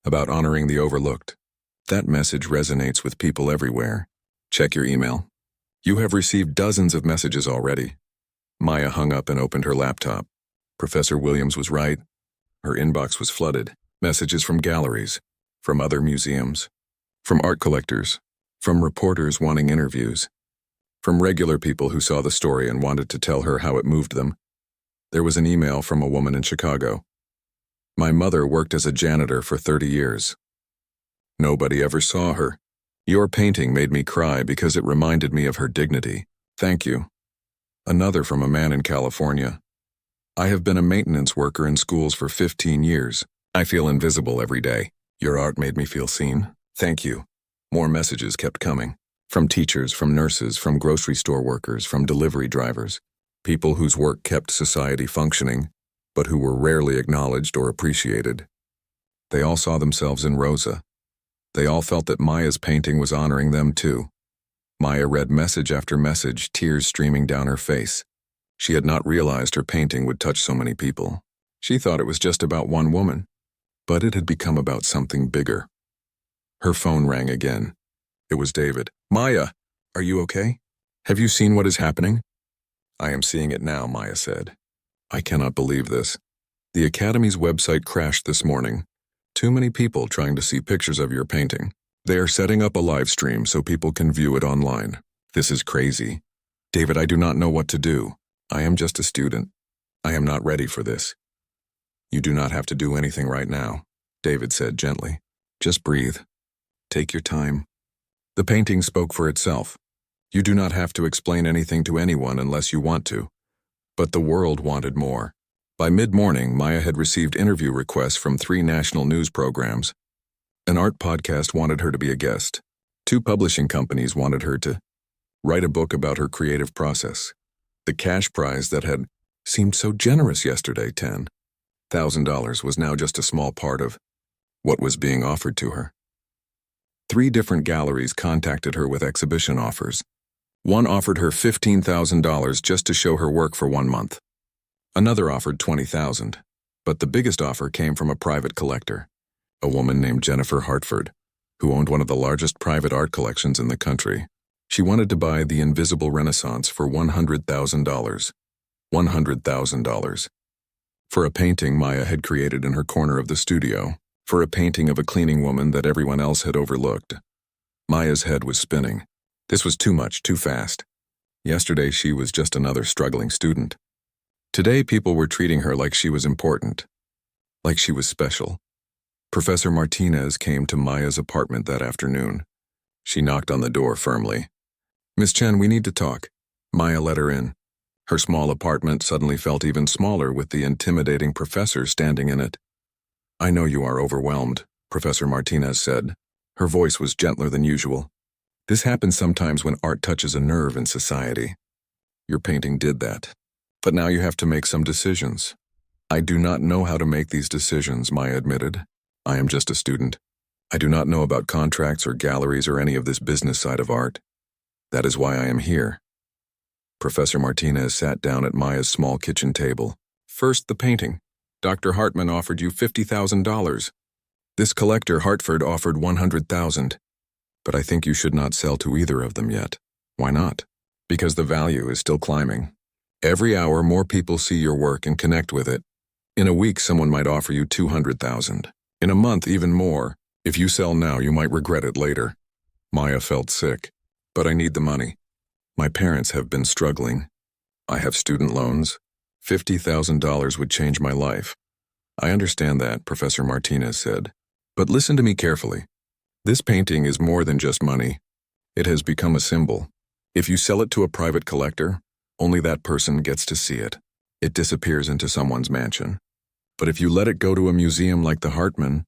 About honoring the overlooked. That message resonates with people everywhere. Check your email. You have received dozens of messages already." Maya hung up and opened her laptop. Professor Williams was right. Her inbox was flooded. Messages from galleries, from other museums, from art collectors, from reporters wanting interviews, from regular people who saw the story and wanted to tell her how it moved them. There was an email from a woman in Chicago. "My mother worked as a janitor for 30 years. Nobody ever saw her. Your painting made me cry because it reminded me of her dignity. Thank you." Another from a man in California. "I have been a maintenance worker in schools for 15 years. I feel invisible every day. Your art made me feel seen. Thank you." More messages kept coming. From teachers, from nurses, from grocery store workers, from delivery drivers. People whose work kept society functioning, but who were rarely acknowledged or appreciated. They all saw themselves in Rosa. They all felt that Maya's painting was honoring them too. Maya read message after message, tears streaming down her face. She had not realized her painting would touch so many people. She thought it was just about one woman, but it had become about something bigger. Her phone rang again. It was David. "Maya, are you okay? Have you seen what is happening?" "I am seeing it now," Maya said. "I cannot believe this. The Academy's website crashed this morning. Too many people trying to see pictures of your painting. They are setting up a live stream so people can view it online. This is crazy. David, I do not know what to do. I am just a student. I am not ready for this." "You do not have to do anything right now," David said gently. "Just breathe. Take your time." The painting spoke for itself. You do not have to explain anything to anyone unless you want to. But the world wanted more. By mid-morning, Maya had received interview requests from 3 national news programs. An art podcast wanted her to be a guest. 2 publishing companies wanted her to write a book about her creative process. The cash prize that had seemed so generous yesterday, $10,000, was now just a small part of what was being offered to her. 3 different galleries contacted her with exhibition offers. One offered her $15,000 just to show her work for 1 month. Another offered $20,000, but the biggest offer came from a private collector, a woman named Jennifer Hartford, who owned one of the largest private art collections in the country. She wanted to buy the Invisible Renaissance for $100,000. $100,000. For a painting Maya had created in her corner of the studio, for a painting of a cleaning woman that everyone else had overlooked. Maya's head was spinning. This was too much, too fast. Yesterday she was just another struggling student. Today people were treating her like she was important, like she was special. Professor Martinez came to Maya's apartment that afternoon. She knocked on the door firmly. "Miss Chen, we need to talk." Maya let her in. Her small apartment suddenly felt even smaller with the intimidating professor standing in it. "I know you are overwhelmed," Professor Martinez said. Her voice was gentler than usual. "This happens sometimes when art touches a nerve in society. Your painting did that. But now you have to make some decisions. I do not know how to make these decisions, Maya admitted. I am just a student. I do not know about contracts or galleries or any of this business side of art. That is why I am here. Professor Martinez sat down at Maya's small kitchen table. First, the painting. Dr. Hartman offered you $50,000. This collector, Hartford, offered $100,000. But I think you should not sell to either of them yet. Why not? Because the value is still climbing. Every hour, more people see your work and connect with it. In a week, someone might offer you $200,000. In a month, even more. If you sell now, you might regret it later. Maya felt sick. But I need the money. My parents have been struggling. I have student loans. $50,000 would change my life. I understand that, Professor Martinez said. But listen to me carefully. This painting is more than just money. It has become a symbol. If you sell it to a private collector, only that person gets to see it. It disappears into someone's mansion. But if you let it go to a museum like the Hartman,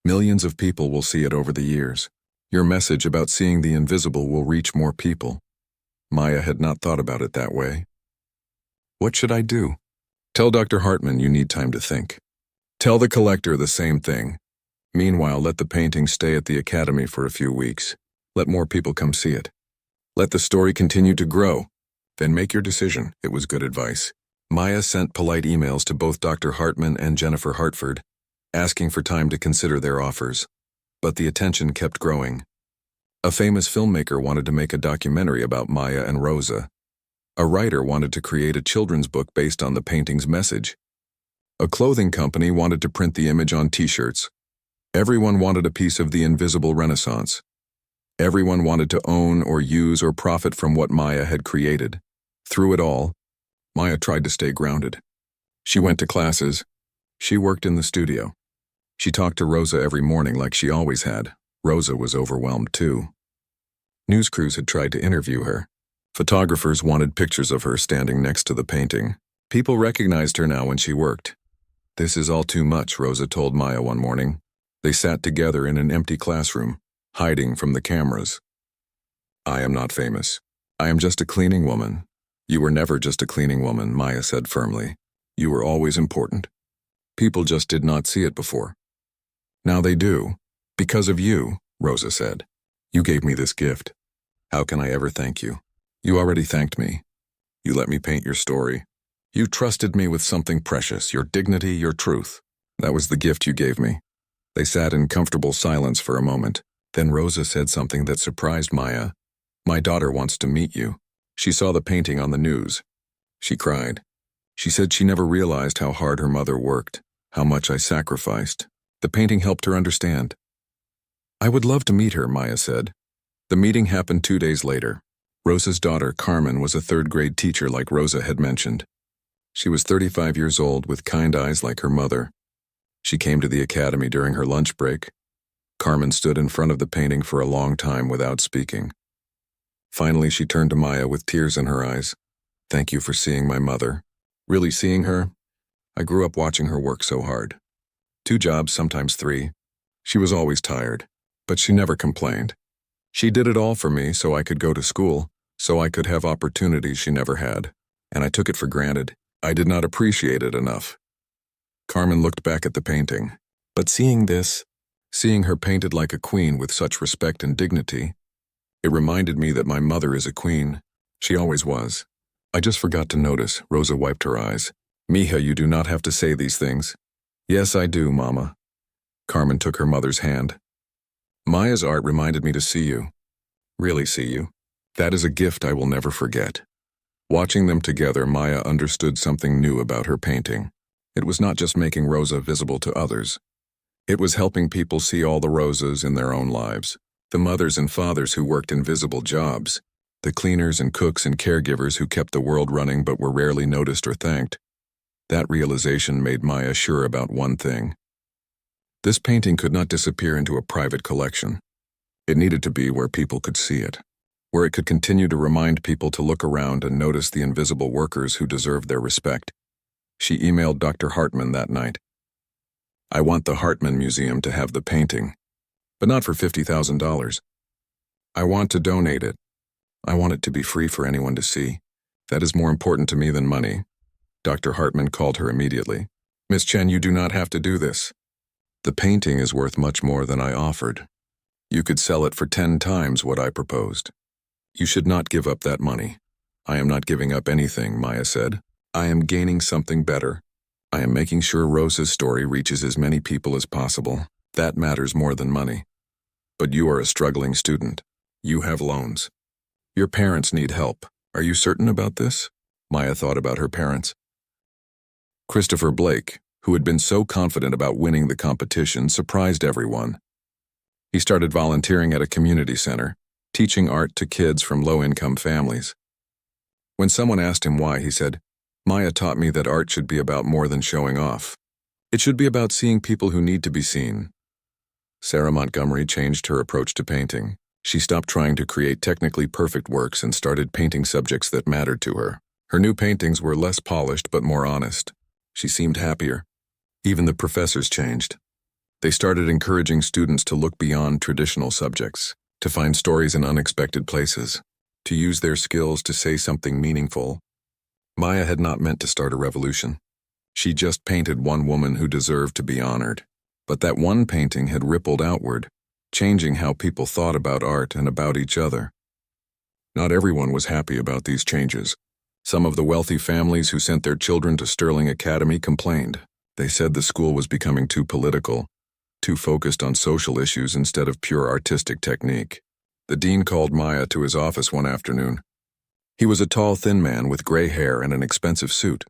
millions of people will see it over the years. Your message about seeing the invisible will reach more people. Maya had not thought about it that way. What should I do? Tell Dr. Hartman you need time to think. Tell the collector the same thing. Meanwhile, let the painting stay at the academy for a few weeks. Let more people come see it. Let the story continue to grow. Then make your decision. It was good advice. Maya sent polite emails to both Dr. Hartman and Jennifer Hartford, asking for time to consider their offers. But the attention kept growing. A famous filmmaker wanted to make a documentary about Maya and Rosa. A writer wanted to create a children's book based on the painting's message. A clothing company wanted to print the image on t-shirts. Everyone wanted a piece of the invisible Renaissance. Everyone wanted to own or use or profit from what Maya had created. Through it all, Maya tried to stay grounded. She went to classes. She worked in the studio. She talked to Rosa every morning like she always had. Rosa was overwhelmed too. News crews had tried to interview her. Photographers wanted pictures of her standing next to the painting. People recognized her now when she worked. This is all too much, Rosa told Maya one morning. They sat together in an empty classroom, hiding from the cameras. I am not famous. I am just a cleaning woman. You were never just a cleaning woman, Maya said firmly. You were always important. People just did not see it before. Now they do. Because of you, Rosa said. You gave me this gift. How can I ever thank you? You already thanked me. You let me paint your story. You trusted me with something precious, your dignity, your truth. That was the gift you gave me. They sat in comfortable silence for a moment. Then Rosa said something that surprised Maya. My daughter wants to meet you. She saw the painting on the news. She cried. She said she never realized how hard her mother worked, how much I sacrificed. The painting helped her understand. I would love to meet her, Maya said. The meeting happened 2 days later. Rosa's daughter, Carmen, was a third-grade teacher like Rosa had mentioned. She was 35 years old with kind eyes like her mother. She came to the academy during her lunch break. Carmen stood in front of the painting for a long time without speaking. Finally, she turned to Maya with tears in her eyes. Thank you for seeing my mother. Really seeing her? I grew up watching her work so hard. 2 jobs, sometimes 3. She was always tired, but she never complained. She did it all for me so I could go to school, so I could have opportunities she never had. And I took it for granted. I did not appreciate it enough. Carmen looked back at the painting. But seeing this, seeing her painted like a queen with such respect and dignity, it reminded me that my mother is a queen. She always was. I just forgot to notice. Rosa wiped her eyes. Mija, you do not have to say these things. Yes, I do, Mama. Carmen took her mother's hand. Maya's art reminded me to see you. Really see you. That is a gift I will never forget. Watching them together, Maya understood something new about her painting. It was not just making Rosa visible to others. It was helping people see all the Rosas in their own lives. The mothers and fathers who worked invisible jobs. The cleaners and cooks and caregivers who kept the world running but were rarely noticed or thanked. That realization made Maya sure about one thing. This painting could not disappear into a private collection. It needed to be where people could see it, where it could continue to remind people to look around and notice the invisible workers who deserve their respect. She emailed Dr. Hartman that night. I want the Hartman Museum to have the painting, but not for $50,000. I want to donate it. I want it to be free for anyone to see. That is more important to me than money. Dr. Hartman called her immediately. Miss Chen, you do not have to do this. The painting is worth much more than I offered. You could sell it for 10 times what I proposed. You should not give up that money. I am not giving up anything, Maya said. I am gaining something better. I am making sure Rosa's story reaches as many people as possible. That matters more than money. But you are a struggling student. You have loans. Your parents need help. Are you certain about this? Maya thought about her parents. Christopher Blake, who had been so confident about winning the competition, surprised everyone. He started volunteering at a community center, teaching art to kids from low-income families. When someone asked him why, he said, Maya taught me that art should be about more than showing off. It should be about seeing people who need to be seen. Sarah Montgomery changed her approach to painting. She stopped trying to create technically perfect works and started painting subjects that mattered to her. Her new paintings were less polished but more honest. She seemed happier. Even the professors changed. They started encouraging students to look beyond traditional subjects, to find stories in unexpected places, to use their skills to say something meaningful. Maya had not meant to start a revolution. She just painted one woman who deserved to be honored. But that one painting had rippled outward, changing how people thought about art and about each other. Not everyone was happy about these changes. Some of the wealthy families who sent their children to Sterling Academy complained. They said the school was becoming too political, too focused on social issues instead of pure artistic technique. The dean called Maya to his office one afternoon. He was a tall, thin man with gray hair and an expensive suit.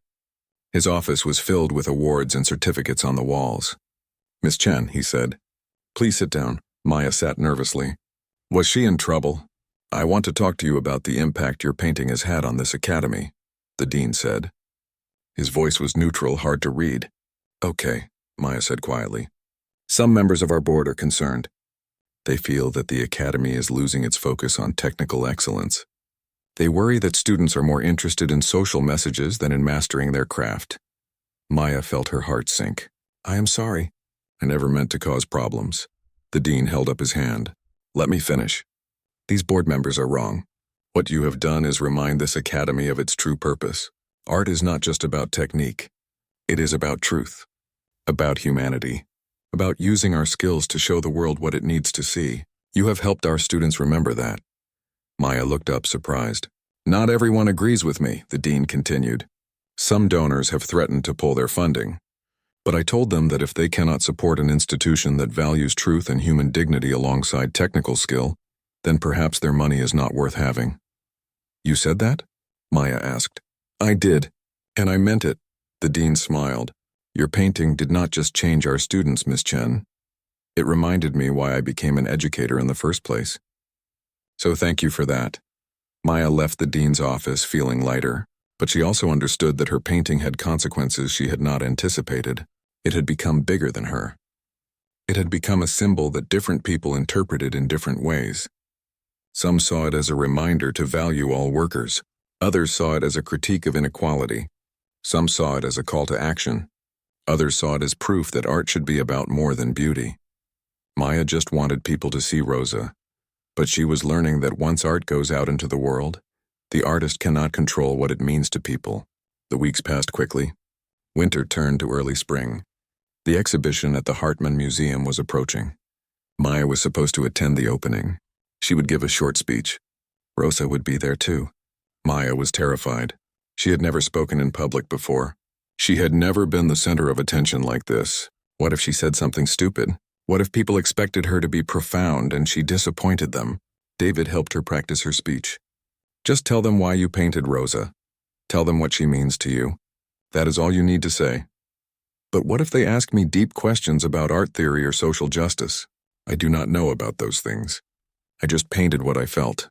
His office was filled with awards and certificates on the walls. Miss Chen, he said. Please sit down. Maya sat nervously. Was she in trouble? I want to talk to you about the impact your painting has had on this academy, the dean said. His voice was neutral, hard to read. Okay, Maya said quietly. Some members of our board are concerned. They feel that the academy is losing its focus on technical excellence. They worry that students are more interested in social messages than in mastering their craft. Maya felt her heart sink. I am sorry. I never meant to cause problems. The dean held up his hand. Let me finish. These board members are wrong. What you have done is remind this academy of its true purpose. Art is not just about technique. It is about truth, about humanity, about using our skills to show the world what it needs to see. You have helped our students remember that. Maya looked up, surprised. Not everyone agrees with me, the dean continued. Some donors have threatened to pull their funding. But I told them that if they cannot support an institution that values truth and human dignity alongside technical skill, then perhaps their money is not worth having. You said that? Maya asked. I did, and I meant it. The dean smiled. Your painting did not just change our students, Miss Chen. It reminded me why I became an educator in the first place. So thank you for that. Maya left the dean's office feeling lighter, but she also understood that her painting had consequences she had not anticipated. It had become bigger than her. It had become a symbol that different people interpreted in different ways. Some saw it as a reminder to value all workers. Others saw it as a critique of inequality. Some saw it as a call to action. Others saw it as proof that art should be about more than beauty. Maya just wanted people to see Rosa, but she was learning that once art goes out into the world, the artist cannot control what it means to people. The weeks passed quickly. Winter turned to early spring. The exhibition at the Hartman Museum was approaching. Maya was supposed to attend the opening. She would give a short speech. Rosa would be there too. Maya was terrified. She had never spoken in public before. She had never been the center of attention like this. What if she said something stupid? What if people expected her to be profound and she disappointed them? David helped her practice her speech. Just tell them why you painted Rosa. Tell them what she means to you. That is all you need to say. But what if they ask me deep questions about art theory or social justice? I do not know about those things. I just painted what I felt.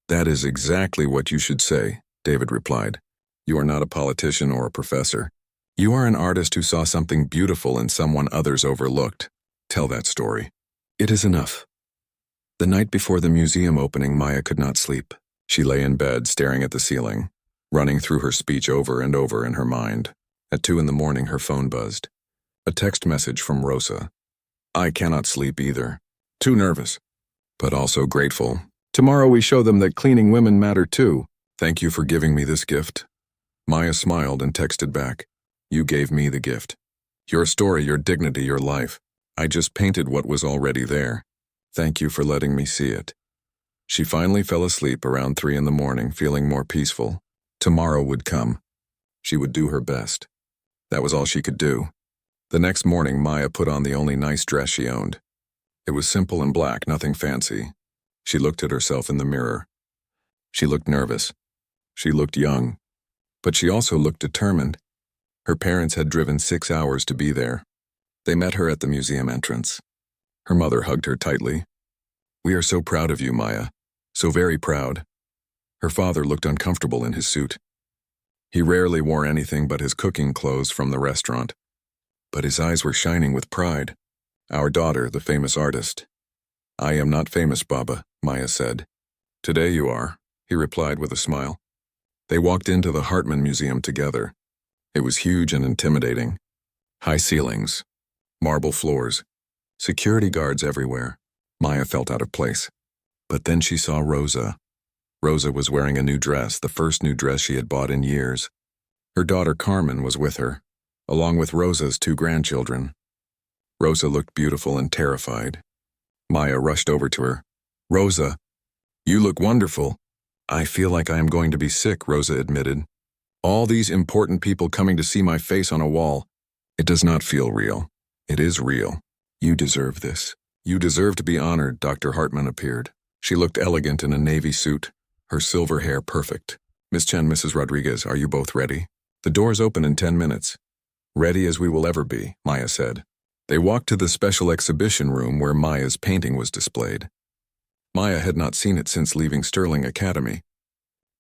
That is exactly what you should say, David replied. You are not a politician or a professor. You are an artist who saw something beautiful in someone others overlooked. Tell that story. It is enough. The night before the museum opening, Maya could not sleep. She lay in bed, staring at the ceiling, running through her speech over and over in her mind. At 2 a.m, her phone buzzed. A text message from Rosa. I cannot sleep either. Too nervous, but also grateful. Tomorrow we show them that cleaning women matter too. Thank you for giving me this gift. Maya smiled and texted back. You gave me the gift. Your story, your dignity, your life. I just painted what was already there. Thank you for letting me see it. She finally fell asleep around 3 in the morning, feeling more peaceful. Tomorrow would come. She would do her best. That was all she could do. The next morning, Maya put on the only nice dress she owned. It was simple and black, nothing fancy. She looked at herself in the mirror. She looked nervous. She looked young. But she also looked determined. Her parents had driven 6 hours to be there. They met her at the museum entrance. Her mother hugged her tightly. We are so proud of you, Maya. So very proud. Her father looked uncomfortable in his suit. He rarely wore anything but his cooking clothes from the restaurant. But his eyes were shining with pride. Our daughter, the famous artist. I am not famous, Baba, Maya said. Today you are, he replied with a smile. They walked into the Hartman Museum together. It was huge and intimidating. High ceilings, marble floors, security guards everywhere. Maya felt out of place. But then she saw Rosa. Rosa was wearing a new dress, the first new dress she had bought in years. Her daughter Carmen was with her, along with Rosa's 2 grandchildren. Rosa looked beautiful and terrified. Maya rushed over to her. Rosa, you look wonderful. I feel like I am going to be sick, Rosa admitted. All these important people coming to see my face on a wall. It does not feel real. It is real. You deserve this. You deserve to be honored, Dr. Hartman appeared. She looked elegant in a navy suit, her silver hair perfect. Miss Chen, Mrs. Rodriguez, are you both ready? The doors open in 10 minutes. Ready as we will ever be, Maya said. They walked to the special exhibition room where Maya's painting was displayed. Maya had not seen it since leaving Sterling Academy.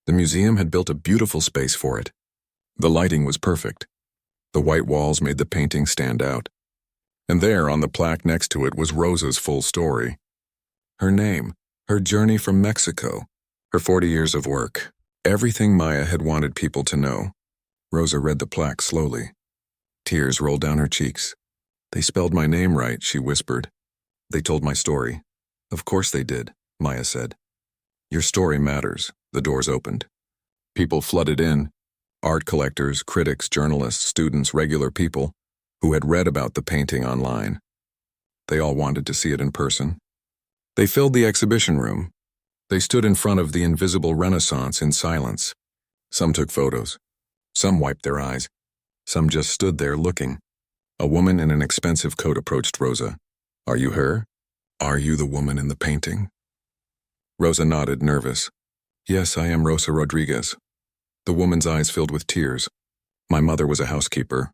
The museum had built a beautiful space for it. The lighting was perfect. The white walls made the painting stand out. And there, on the plaque next to it, was Rosa's full story. Her name, her journey from Mexico, her 40 years of work, everything Maya had wanted people to know. Rosa read the plaque slowly. Tears rolled down her cheeks. They spelled my name right, she whispered. They told my story. Of course they did, Maya said. Your story matters. The doors opened. People flooded in. Art collectors, critics, journalists, students, regular people who had read about the painting online. They all wanted to see it in person. They filled the exhibition room. They stood in front of the invisible Renaissance in silence. Some took photos. Some wiped their eyes. Some just stood there looking. A woman in an expensive coat approached Rosa. Are you her? Are you the woman in the painting? Rosa nodded, nervous. Yes, I am Rosa Rodriguez. The woman's eyes filled with tears. My mother was a housekeeper.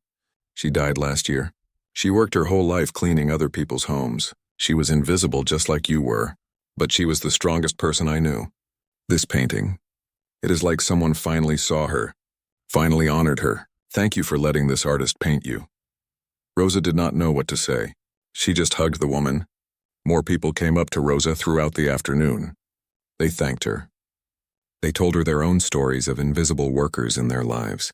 She died last year. She worked her whole life cleaning other people's homes. She was invisible just like you were, but she was the strongest person I knew. This painting. It is like someone finally saw her, finally honored her. Thank you for letting this artist paint you. Rosa did not know what to say. She just hugged the woman. More people came up to Rosa throughout the afternoon. They thanked her. They told her their own stories of invisible workers in their lives.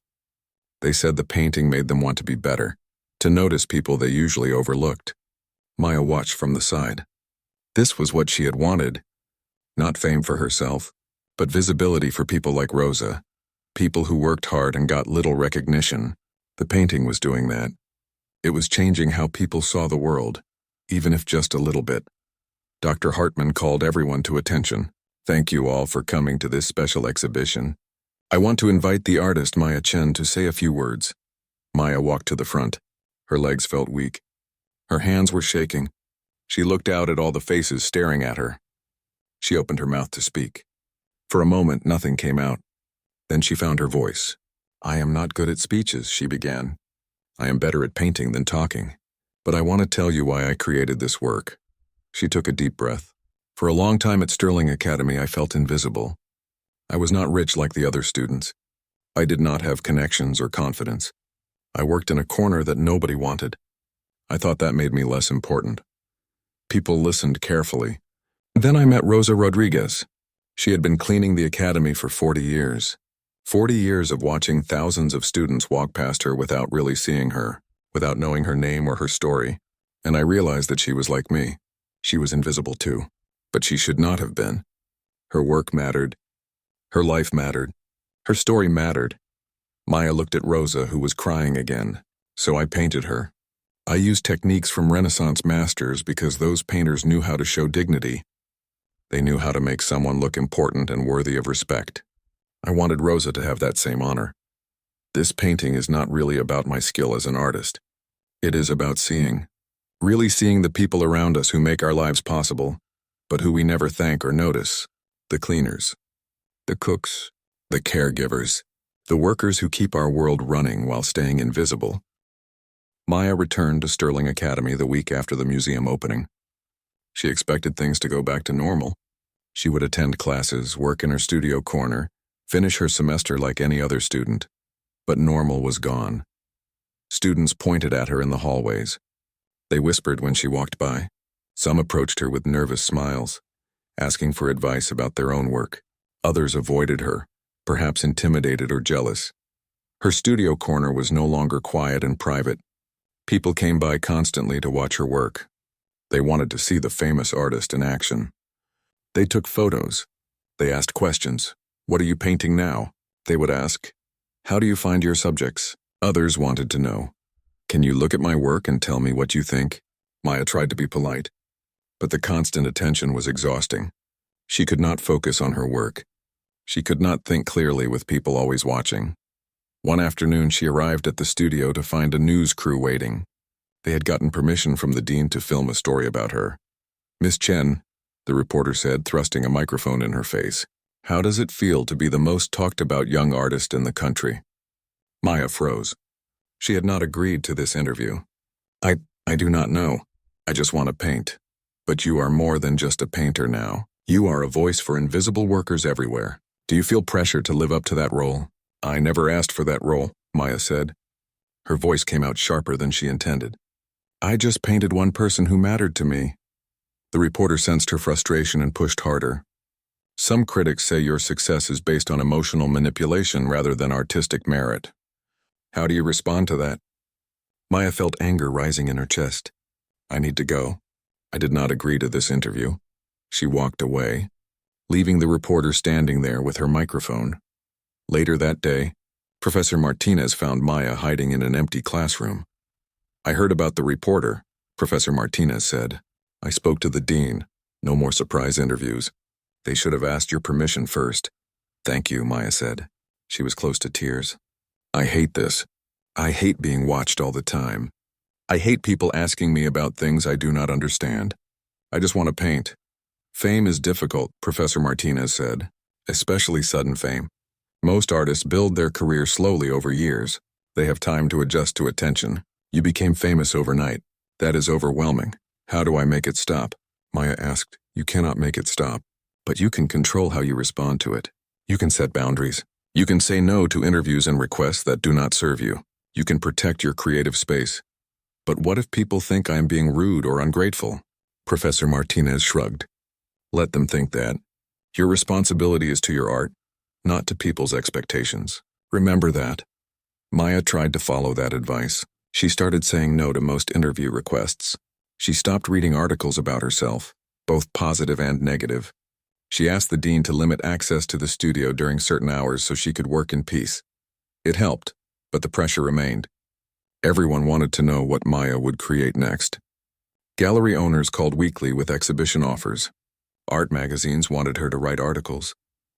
They said the painting made them want to be better, to notice people they usually overlooked. Maya watched from the side. This was what she had wanted. Not fame for herself, but visibility for people like Rosa. People who worked hard and got little recognition. The painting was doing that. It was changing how people saw the world, even if just a little bit. Dr. Hartman called everyone to attention. Thank you all for coming to this special exhibition. I want to invite the artist Maya Chen to say a few words. Maya walked to the front. Her legs felt weak. Her hands were shaking. She looked out at all the faces staring at her. She opened her mouth to speak. For a moment, nothing came out. Then she found her voice. I am not good at speeches, she began. I am better at painting than talking. But I want to tell you why I created this work. She took a deep breath. For a long time at Sterling Academy, I felt invisible. I was not rich like the other students. I did not have connections or confidence. I worked in a corner that nobody wanted. I thought that made me less important. People listened carefully. Then I met Rosa Rodriguez. She had been cleaning the academy for 40 years. 40 years of watching thousands of students walk past her without really seeing her, without knowing her name or her story. And I realized that she was like me. She was invisible too. But she should not have been. Her work mattered. Her life mattered. Her story mattered. Maya looked at Rosa, who was crying again, so I painted her. I used techniques from Renaissance masters because those painters knew how to show dignity. They knew how to make someone look important and worthy of respect. I wanted Rosa to have that same honor. This painting is not really about my skill as an artist. It is about really seeing the people around us who make our lives possible, but who we never thank or notice. The cleaners, the cooks, the caregivers, the workers who keep our world running while staying invisible. Maya returned to Sterling Academy the week after the museum opening. She expected things to go back to normal. She would attend classes, work in her studio corner, finish her semester like any other student. But normal was gone. Students pointed at her in the hallways. They whispered when she walked by. Some approached her with nervous smiles, asking for advice about their own work. Others avoided her, perhaps intimidated or jealous. Her studio corner was no longer quiet and private. People came by constantly to watch her work. They wanted to see the famous artist in action. They took photos. They asked questions. "What are you painting now?" they would ask. "How do you find your subjects?" Others wanted to know, "Can you look at my work and tell me what you think?" Maya tried to be polite, but the constant attention was exhausting. She could not focus on her work. She could not think clearly with people always watching. One afternoon, she arrived at the studio to find a news crew waiting. They had gotten permission from the dean to film a story about her. "Miss Chen," the reporter said, thrusting a microphone in her face, "how does it feel to be the most talked about young artist in the country?" Maya froze. She had not agreed to this interview. I do not know. I just want to paint. But you are more than just a painter now. You are a voice for invisible workers everywhere. Do you feel pressure to live up to that role?" "I never asked for that role," Maya said. Her voice came out sharper than she intended. "I just painted one person who mattered to me." The reporter sensed her frustration and pushed harder. "Some critics say your success is based on emotional manipulation rather than artistic merit. How do you respond to that?" Maya felt anger rising in her chest. "I need to go. I did not agree to this interview." She walked away, leaving the reporter standing there with her microphone. Later that day, Professor Martinez found Maya hiding in an empty classroom. "I heard about the reporter," Professor Martinez said. "I spoke to the dean. No more surprise interviews. They should have asked your permission first." "Thank you," Maya said. She was close to tears. "I hate this. I hate being watched all the time. I hate people asking me about things I do not understand. I just want to paint." "Fame is difficult," Professor Martinez said, "especially sudden fame. Most artists build their career slowly over years. They have time to adjust to attention. You became famous overnight. That is overwhelming. How do I make it stop?" Maya asked. "You cannot make it stop, but you can control how you respond to it. You can set boundaries. You can say no to interviews and requests that do not serve you. You can protect your creative space. But what if people think I am being rude or ungrateful?" Professor Martinez shrugged. "Let them think that. Your responsibility is to your art, not to people's expectations. Remember that." Maya tried to follow that advice. She started saying no to most interview requests. She stopped reading articles about herself, both positive and negative. She asked the dean to limit access to the studio during certain hours so she could work in peace. It helped, but the pressure remained. Everyone wanted to know what Maya would create next. Gallery owners called weekly with exhibition offers. Art magazines wanted her to write articles.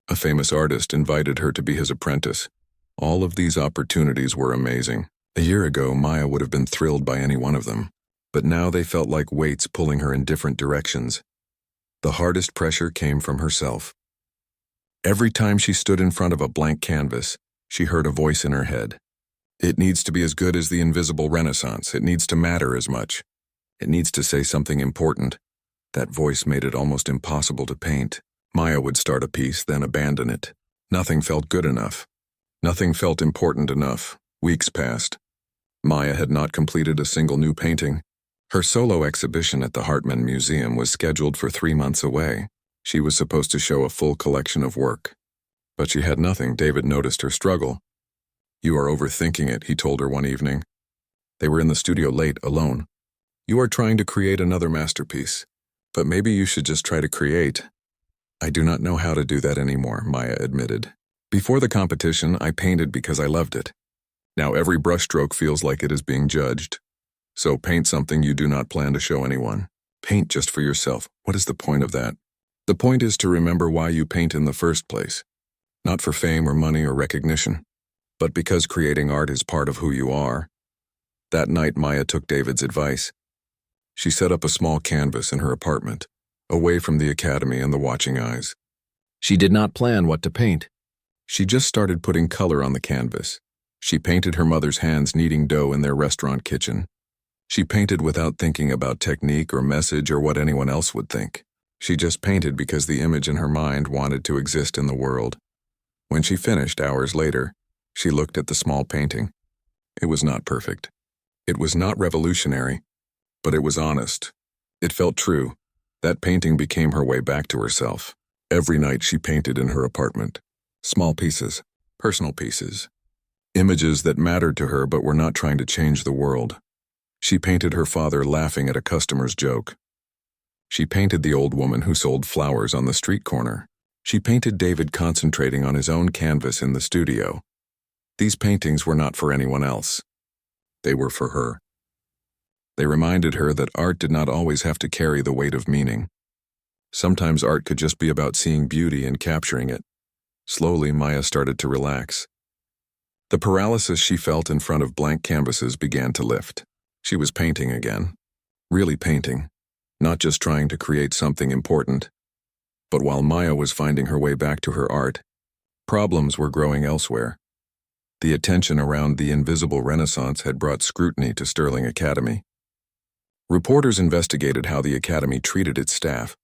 A famous artist invited her to be his apprentice. All of these opportunities were amazing. A year ago, Maya would have been thrilled by any one of them, but now they felt like weights pulling her in different directions. The hardest pressure came from herself. Every time she stood in front of a blank canvas, she heard a voice in her head. "It needs to be as good as the invisible Renaissance. It needs to matter as much. It needs to say something important." That voice made it almost impossible to paint. Maya would start a piece, then abandon it. Nothing felt good enough. Nothing felt important enough. Weeks passed. Maya had not completed a single new painting. Her solo exhibition at the Hartman Museum was scheduled for 3 months away. She was supposed to show a full collection of work. But she had nothing. David noticed her struggle. "You are overthinking it," he told her one evening. They were in the studio late, alone. "You are trying to create another masterpiece, but maybe you should just try to create." "I do not know how to do that anymore," Maya admitted. Before the competition, I painted because I loved it. Now every brushstroke feels like it is being judged. So paint something you do not plan to show anyone. Paint just for yourself. What is the point of that? The point is to remember why you paint in the first place. Not for fame or money or recognition, but because creating art is part of who you are. That night, Maya took David's advice. She set up a small canvas in her apartment, away from the academy and the watching eyes. She did not plan what to paint. She just started putting color on the canvas. She painted her mother's hands kneading dough in their restaurant kitchen. She painted without thinking about technique or message or what anyone else would think. She just painted because the image in her mind wanted to exist in the world. When she finished, hours later, she looked at the small painting. It was not perfect. It was not revolutionary, but it was honest. It felt true. That painting became her way back to herself. Every night she painted in her apartment. Small pieces, personal pieces. Images that mattered to her but were not trying to change the world. She painted her father laughing at a customer's joke. She painted the old woman who sold flowers on the street corner. She painted David concentrating on his own canvas in the studio. These paintings were not for anyone else. They were for her. They reminded her that art did not always have to carry the weight of meaning. Sometimes art could just be about seeing beauty and capturing it. Slowly, Maya started to relax. The paralysis she felt in front of blank canvases began to lift. She was painting again. Really painting. Not just trying to create something important. But while Maya was finding her way back to her art, problems were growing elsewhere. The attention around the invisible Renaissance had brought scrutiny to Sterling Academy. Reporters investigated how the academy treated its staff.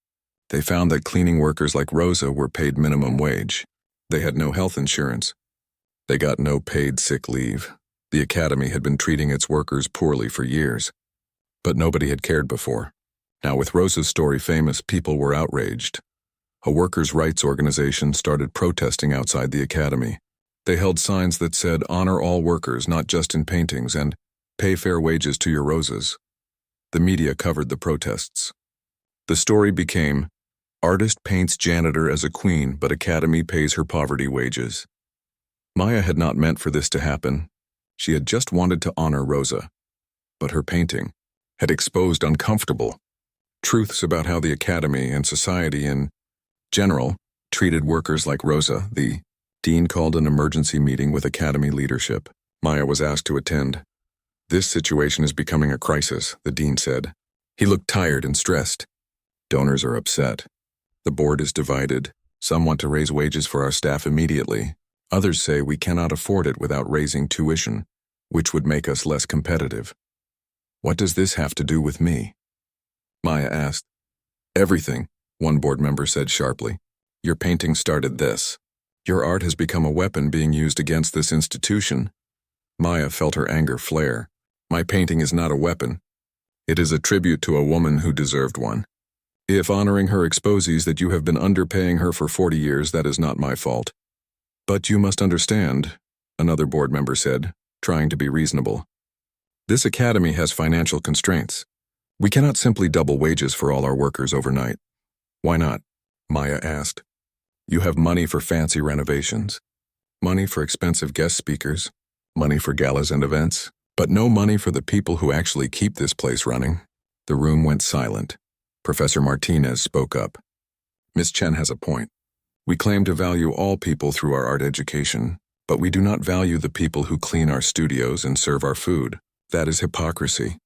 They found that cleaning workers like Rosa were paid minimum wage. They had no health insurance. They got no paid sick leave. The academy had been treating its workers poorly for years. But nobody had cared before. Now with Rosa's story famous, people were outraged. A workers' rights organization started protesting outside the academy. They held signs that said, "Honor all workers, not just in paintings," and "Pay fair wages to your Rosas." The media covered the protests. The story became, "Artist paints janitor as a queen, but academy pays her poverty wages." Maya had not meant for this to happen. She had just wanted to honor Rosa. But her painting had exposed uncomfortable truths about how the academy and society in general treated workers like Rosa. The dean called an emergency meeting with academy leadership. Maya was asked to attend. "This situation is becoming a crisis," the dean said. He looked tired and stressed. "Donors are upset. The board is divided. Some want to raise wages for our staff immediately. Others say we cannot afford it without raising tuition, which would make us less competitive." "What does this have to do with me?" Maya asked. "Everything," one board member said sharply. "Your painting started this. Your art has become a weapon being used against this institution." Maya felt her anger flare. "My painting is not a weapon. It is a tribute to a woman who deserved one. If honoring her exposes that you have been underpaying her for 40 years, that is not my fault." "But you must understand," another board member said, trying to be reasonable. "This academy has financial constraints. We cannot simply double wages for all our workers overnight." "Why not?" Maya asked. "You have money for fancy renovations, money for expensive guest speakers, money for galas and events, but no money for the people who actually keep this place running." The room went silent. Professor Martinez spoke up. "Miss Chen has a point. We claim to value all people through our art education, but we do not value the people who clean our studios and serve our food. That is hypocrisy."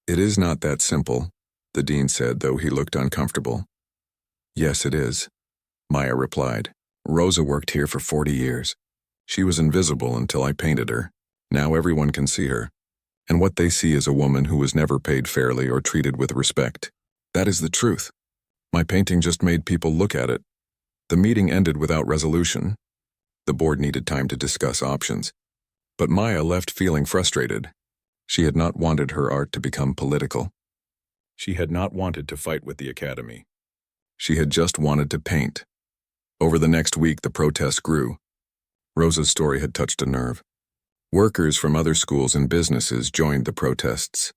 "It is not that simple," the dean said, though he looked uncomfortable. "Yes, it is," Maya replied. "Rosa worked here for 40 years. She was invisible until I painted her. Now everyone can see her. And what they see is a woman who was never paid fairly or treated with respect. That is the truth. My painting just made people look at it." The meeting ended without resolution. The board needed time to discuss options. But Maya left feeling frustrated. She had not wanted her art to become political. She had not wanted to fight with the academy. She had just wanted to paint. Over the next week, the protests grew. Rosa's story had touched a nerve. Workers from other schools and businesses joined the protests.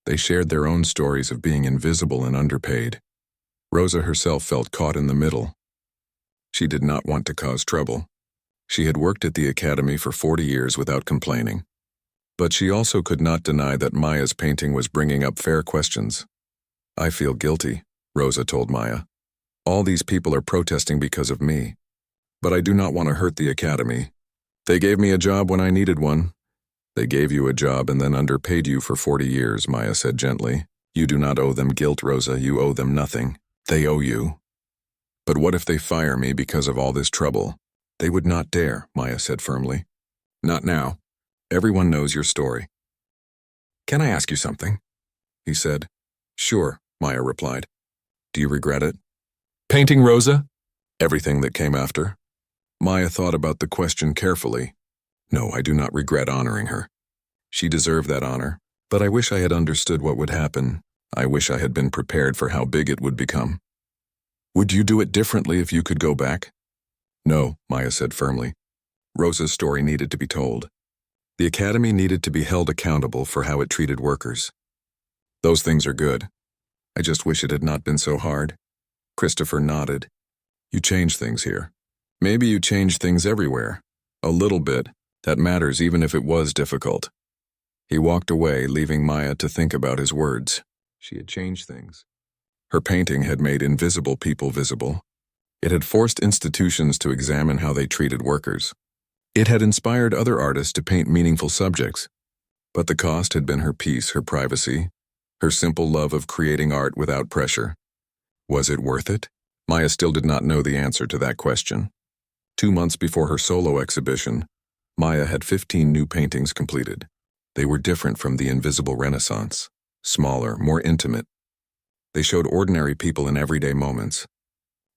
They shared their own stories of being invisible and underpaid. Rosa herself felt caught in the middle. She did not want to cause trouble. She had worked at the academy for 40 years without complaining. But she also could not deny that Maya's painting was bringing up fair questions. "I feel guilty," Rosa told Maya. "All these people are protesting because of me. But I do not want to hurt the academy. They gave me a job when I needed one." "They gave you a job and then underpaid you for 40 years, Maya said gently. "You do not owe them guilt, Rosa. You owe them nothing. They owe you." "But what if they fire me because of all this trouble?" "They would not dare," Maya said firmly. "Not now. Everyone knows your story." "Can I ask you something?" he said. "Sure," Maya replied. "Do you regret it?" "Painting Rosa?" "Everything that came after?" Maya thought about the question carefully. "No, I do not regret honoring her. She deserved that honor, but I wish I had understood what would happen. I wish I had been prepared for how big it would become." "Would you do it differently if you could go back?" "No," Maya said firmly. Rosa's story needed to be told. The academy needed to be held accountable for how it treated workers. "Those things are good. I just wish it had not been so hard." Christopher nodded. "You changed things here. Maybe you changed things everywhere. A little bit. That matters even if it was difficult." He walked away, leaving Maya to think about his words. She had changed things. Her painting had made invisible people visible. It had forced institutions to examine how they treated workers. It had inspired other artists to paint meaningful subjects. But the cost had been her peace, her privacy, her simple love of creating art without pressure. Was it worth it? Maya still did not know the answer to that question. 2 months before her solo exhibition, Maya had 15 new paintings completed. They were different from the invisible Renaissance, smaller, more intimate. They showed ordinary people in everyday moments.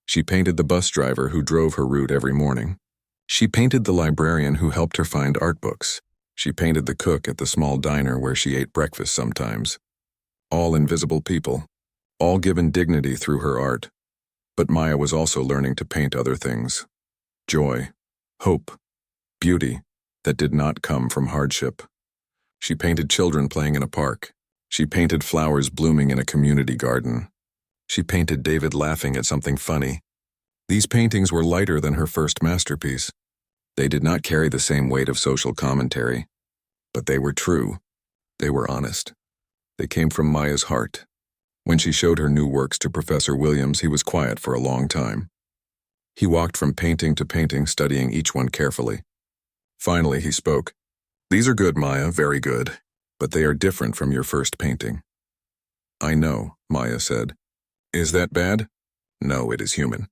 She painted the bus driver who drove her route every morning. She painted the librarian who helped her find art books. She painted the cook at the small diner where she ate breakfast sometimes. All invisible people, all given dignity through her art. But Maya was also learning to paint other things. Joy, hope, beauty that did not come from hardship. She painted children playing in a park. She painted flowers blooming in a community garden. She painted David laughing at something funny. These paintings were lighter than her first masterpiece. They did not carry the same weight of social commentary. But they were true. They were honest. They came from Maya's heart. When she showed her new works to Professor Williams, he was quiet for a long time. He walked from painting to painting, studying each one carefully. Finally, he spoke. "These are good, Maya, very good. But they are different from your first painting." "I know," Maya said. "Is that bad?" "No, it is human.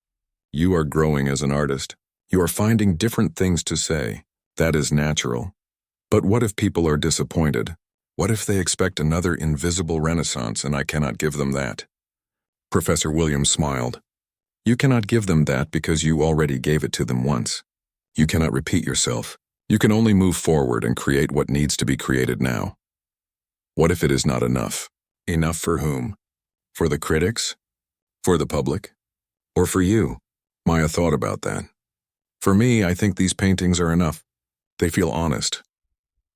You are growing as an artist. You are finding different things to say. That is natural. But what if people are disappointed? What if they expect another invisible Renaissance and I cannot give them that?" Professor Williams smiled. "You cannot give them that because you already gave it to them once. You cannot repeat yourself. You can only move forward and create what needs to be created now." "What if it is not enough?" "Enough for whom? For the critics? For the public? Or for you?" Maya thought about that. "For me, I think these paintings are enough. They feel honest."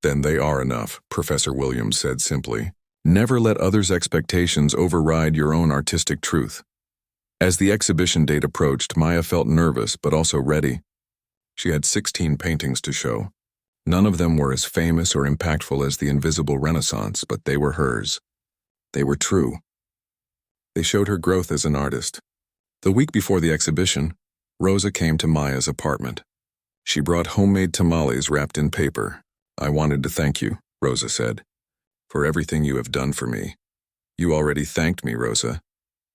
"Then they are enough," Professor Williams said simply. "Never let others' expectations override your own artistic truth." As the exhibition date approached, Maya felt nervous but also ready. She had 16 paintings to show. None of them were as famous or impactful as the Invisible Renaissance, but they were hers. They were true. They showed her growth as an artist. The week before the exhibition, Rosa came to Maya's apartment. She brought homemade tamales wrapped in paper. "I wanted to thank you," Rosa said, "for everything you have done for me." "You already thanked me, Rosa."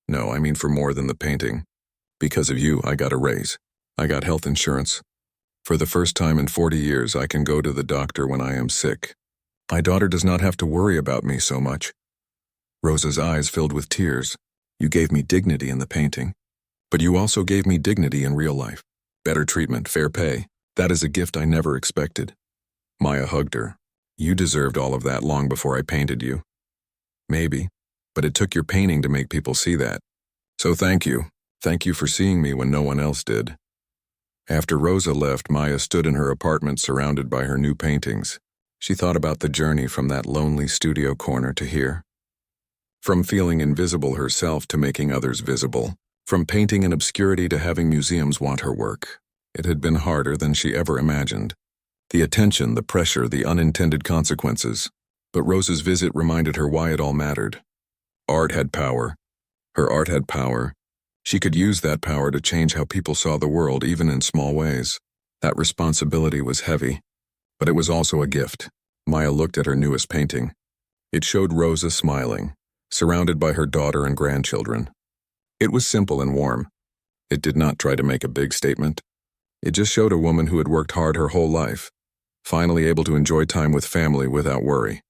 "No, I mean for more than the painting. Because of you, I got a raise. I got health insurance. For the first time in 40 years, I can go to the doctor when I am sick. My daughter does not have to worry about me so much." Rosa's eyes filled with tears. "You gave me dignity in the painting. But you also gave me dignity in real life. Better treatment, fair pay. That is a gift I never expected." Maya hugged her. "You deserved all of that long before I painted you." "Maybe, but it took your painting to make people see that. So thank you. Thank you for seeing me when no one else did." After Rosa left, Maya stood in her apartment surrounded by her new paintings. She thought about the journey from that lonely studio corner to here. From feeling invisible herself to making others visible. From painting in obscurity to having museums want her work. It had been harder than she ever imagined. The attention, the pressure, the unintended consequences. But Rosa's visit reminded her why it all mattered. Art had power. Her art had power. She could use that power to change how people saw the world, even in small ways. That responsibility was heavy, but it was also a gift. Maya looked at her newest painting. It showed Rosa smiling, surrounded by her daughter and grandchildren. It was simple and warm. It did not try to make a big statement. It just showed a woman who had worked hard her whole life, finally able to enjoy time with family without worry.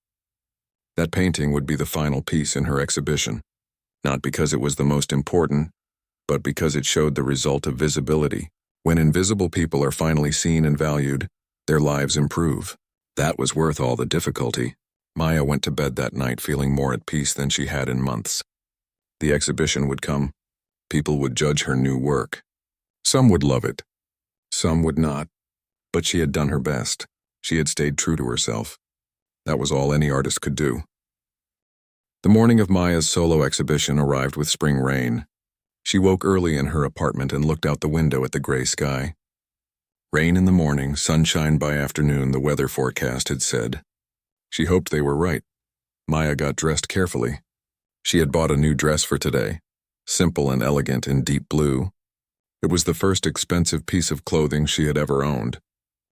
That painting would be the final piece in her exhibition, not because it was the most important, but because it showed the result of visibility. When invisible people are finally seen and valued, their lives improve. That was worth all the difficulty. Maya went to bed that night feeling more at peace than she had in months. The exhibition would come. People would judge her new work. Some would love it. Some would not. But she had done her best. She had stayed true to herself. That was all any artist could do. The morning of Maya's solo exhibition arrived with spring rain. She woke early in her apartment and looked out the window at the gray sky. Rain in the morning, sunshine by afternoon, the weather forecast had said. She hoped they were right. Maya got dressed carefully. She had bought a new dress for today, simple and elegant in deep blue. It was the first expensive piece of clothing she had ever owned.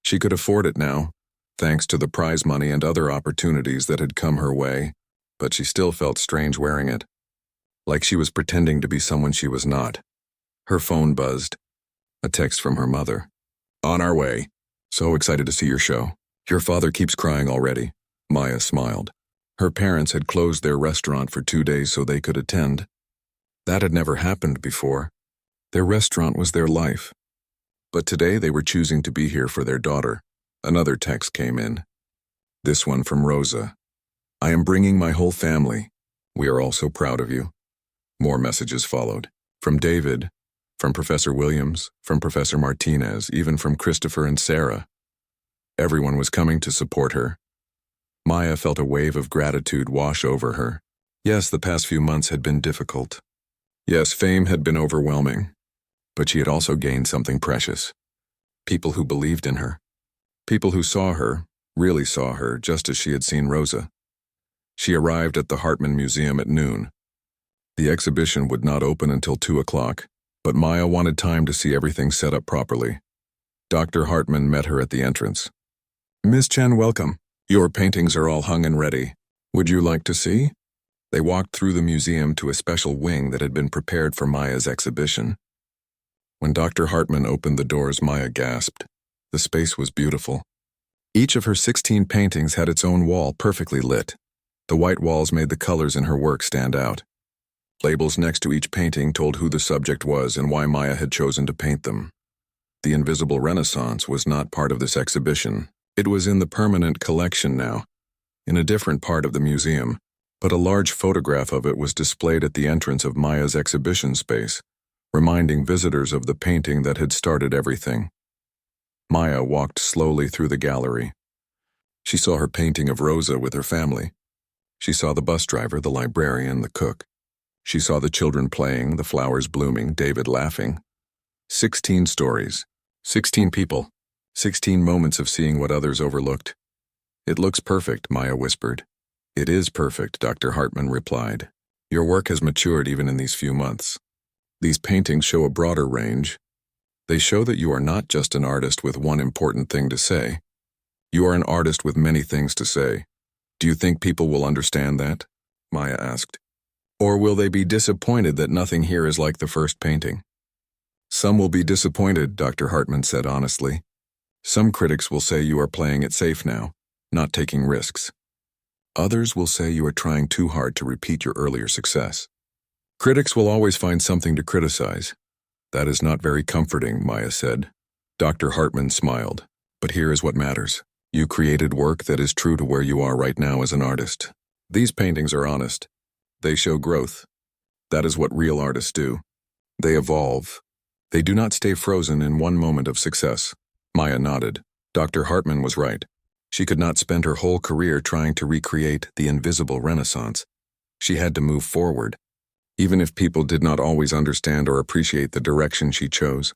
She could afford it now, thanks to the prize money and other opportunities that had come her way, but she still felt strange wearing it. Like she was pretending to be someone she was not. Her phone buzzed. A text from her mother. On our way. So excited to see your show. Your father keeps crying already. Maya smiled. Her parents had closed their restaurant for 2 days so they could attend. That had never happened before. Their restaurant was their life. But today they were choosing to be here for their daughter. Another text came in. This one from Rosa. I am bringing my whole family. We are all so proud of you. More messages followed. From David, from Professor Williams, from Professor Martinez, even from Christopher and Sarah. Everyone was coming to support her. Maya felt a wave of gratitude wash over her. Yes, the past few months had been difficult. Yes, fame had been overwhelming. But she had also gained something precious. People who believed in her. People who saw her, really saw her, just as she had seen Rosa. She arrived at the Hartman Museum at noon. The exhibition would not open until 2 o'clock, but Maya wanted time to see everything set up properly. Dr. Hartman met her at the entrance. Miss Chen, welcome. Your paintings are all hung and ready. Would you like to see? They walked through the museum to a special wing that had been prepared for Maya's exhibition. When Dr. Hartman opened the doors, Maya gasped. The space was beautiful. Each of her 16 paintings had its own wall perfectly lit. The white walls made the colors in her work stand out. Labels next to each painting told who the subject was and why Maya had chosen to paint them. The invisible Renaissance was not part of this exhibition. It was in the permanent collection now, in a different part of the museum, but a large photograph of it was displayed at the entrance of Maya's exhibition space, reminding visitors of the painting that had started everything. Maya walked slowly through the gallery. She saw her painting of Rosa with her family. She saw the bus driver, the librarian, the cook. She saw the children playing, the flowers blooming, David laughing. 16 stories, 16 people, 16 moments of seeing what others overlooked. It looks perfect, Maya whispered. It is perfect, Dr. Hartman replied. Your work has matured even in these few months. These paintings show a broader range. They show that you are not just an artist with one important thing to say. You are an artist with many things to say. Do you think people will understand that? Maya asked. Or will they be disappointed that nothing here is like the first painting? Some will be disappointed, Dr. Hartman said honestly. Some critics will say you are playing it safe now, not taking risks. Others will say you are trying too hard to repeat your earlier success. Critics will always find something to criticize. That is not very comforting, Maya said. Dr. Hartman smiled. But here is what matters. You created work that is true to where you are right now as an artist. These paintings are honest. They show growth. That is what real artists do. They evolve. They do not stay frozen in one moment of success. Maya nodded. Dr. Hartman was right. She could not spend her whole career trying to recreate the invisible Renaissance. She had to move forward, even if people did not always understand or appreciate the direction she chose.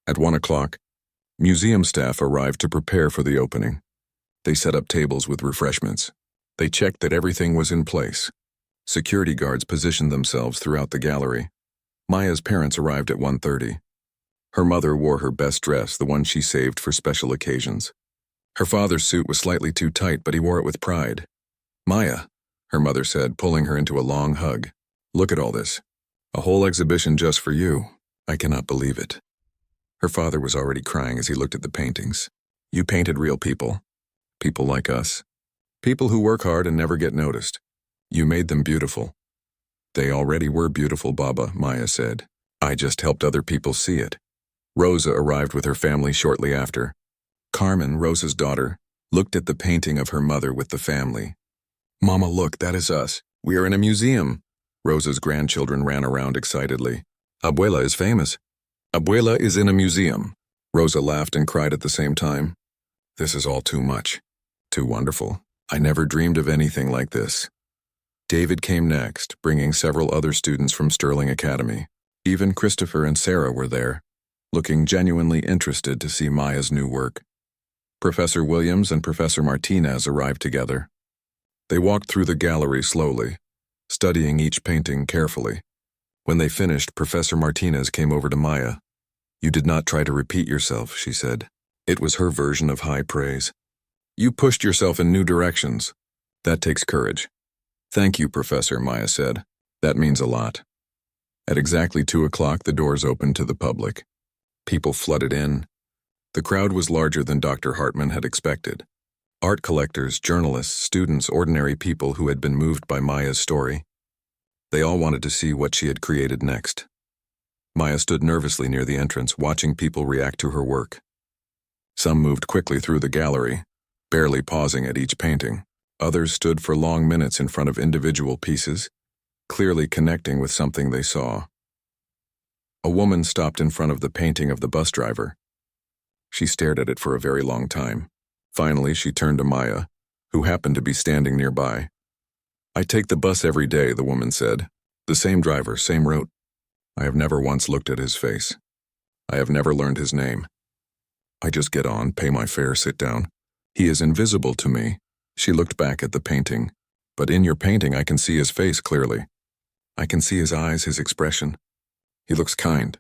At 1 o'clock, Museum staff arrived to prepare for the opening. They set up tables with refreshments. They checked that everything was in place. Security guards positioned themselves throughout the gallery. Maya's parents arrived at 1:30. Her mother wore her best dress, the one she saved for special occasions. Her father's suit was slightly too tight, but he wore it with pride. "Maya," her mother said, pulling her into a long hug. "Look at all this. A whole exhibition just for you. I cannot believe it." Her father was already crying as he looked at the paintings. "You painted real people. People like us. People who work hard and never get noticed. You made them beautiful." "They already were beautiful, Baba," Maya said. "I just helped other people see it." Rosa arrived with her family shortly after. Carmen, Rosa's daughter, looked at the painting of her mother with the family. "Mama, look, that is us. We are in a museum." Rosa's grandchildren ran around excitedly. "Abuela is famous. Abuela is in a museum." Rosa laughed and cried at the same time. "This is all too much. Too wonderful. I never dreamed of anything like this." David came next, bringing several other students from Sterling Academy. Even Christopher and Sarah were there, looking genuinely interested to see Maya's new work. Professor Williams and Professor Martinez arrived together. They walked through the gallery slowly, studying each painting carefully. When they finished, Professor Martinez came over to Maya. "You did not try to repeat yourself," she said. It was her version of high praise. "You pushed yourself in new directions. That takes courage." "Thank you, Professor," Maya said. "That means a lot." At exactly 2 o'clock, the doors opened to the public. People flooded in. The crowd was larger than Dr. Hartman had expected. Art collectors, journalists, students, ordinary people who had been moved by Maya's story. They all wanted to see what she had created next. Maya stood nervously near the entrance, watching people react to her work. Some moved quickly through the gallery, barely pausing at each painting. Others stood for long minutes in front of individual pieces, clearly connecting with something they saw. A woman stopped in front of the painting of the bus driver. She stared at it for a very long time. Finally, she turned to Maya, who happened to be standing nearby. "I take the bus every day," the woman said. "The same driver, same route. I have never once looked at his face. I have never learned his name. I just get on, pay my fare, sit down. He is invisible to me." She looked back at the painting. "But in your painting, I can see his face clearly. I can see his eyes, his expression. He looks kind.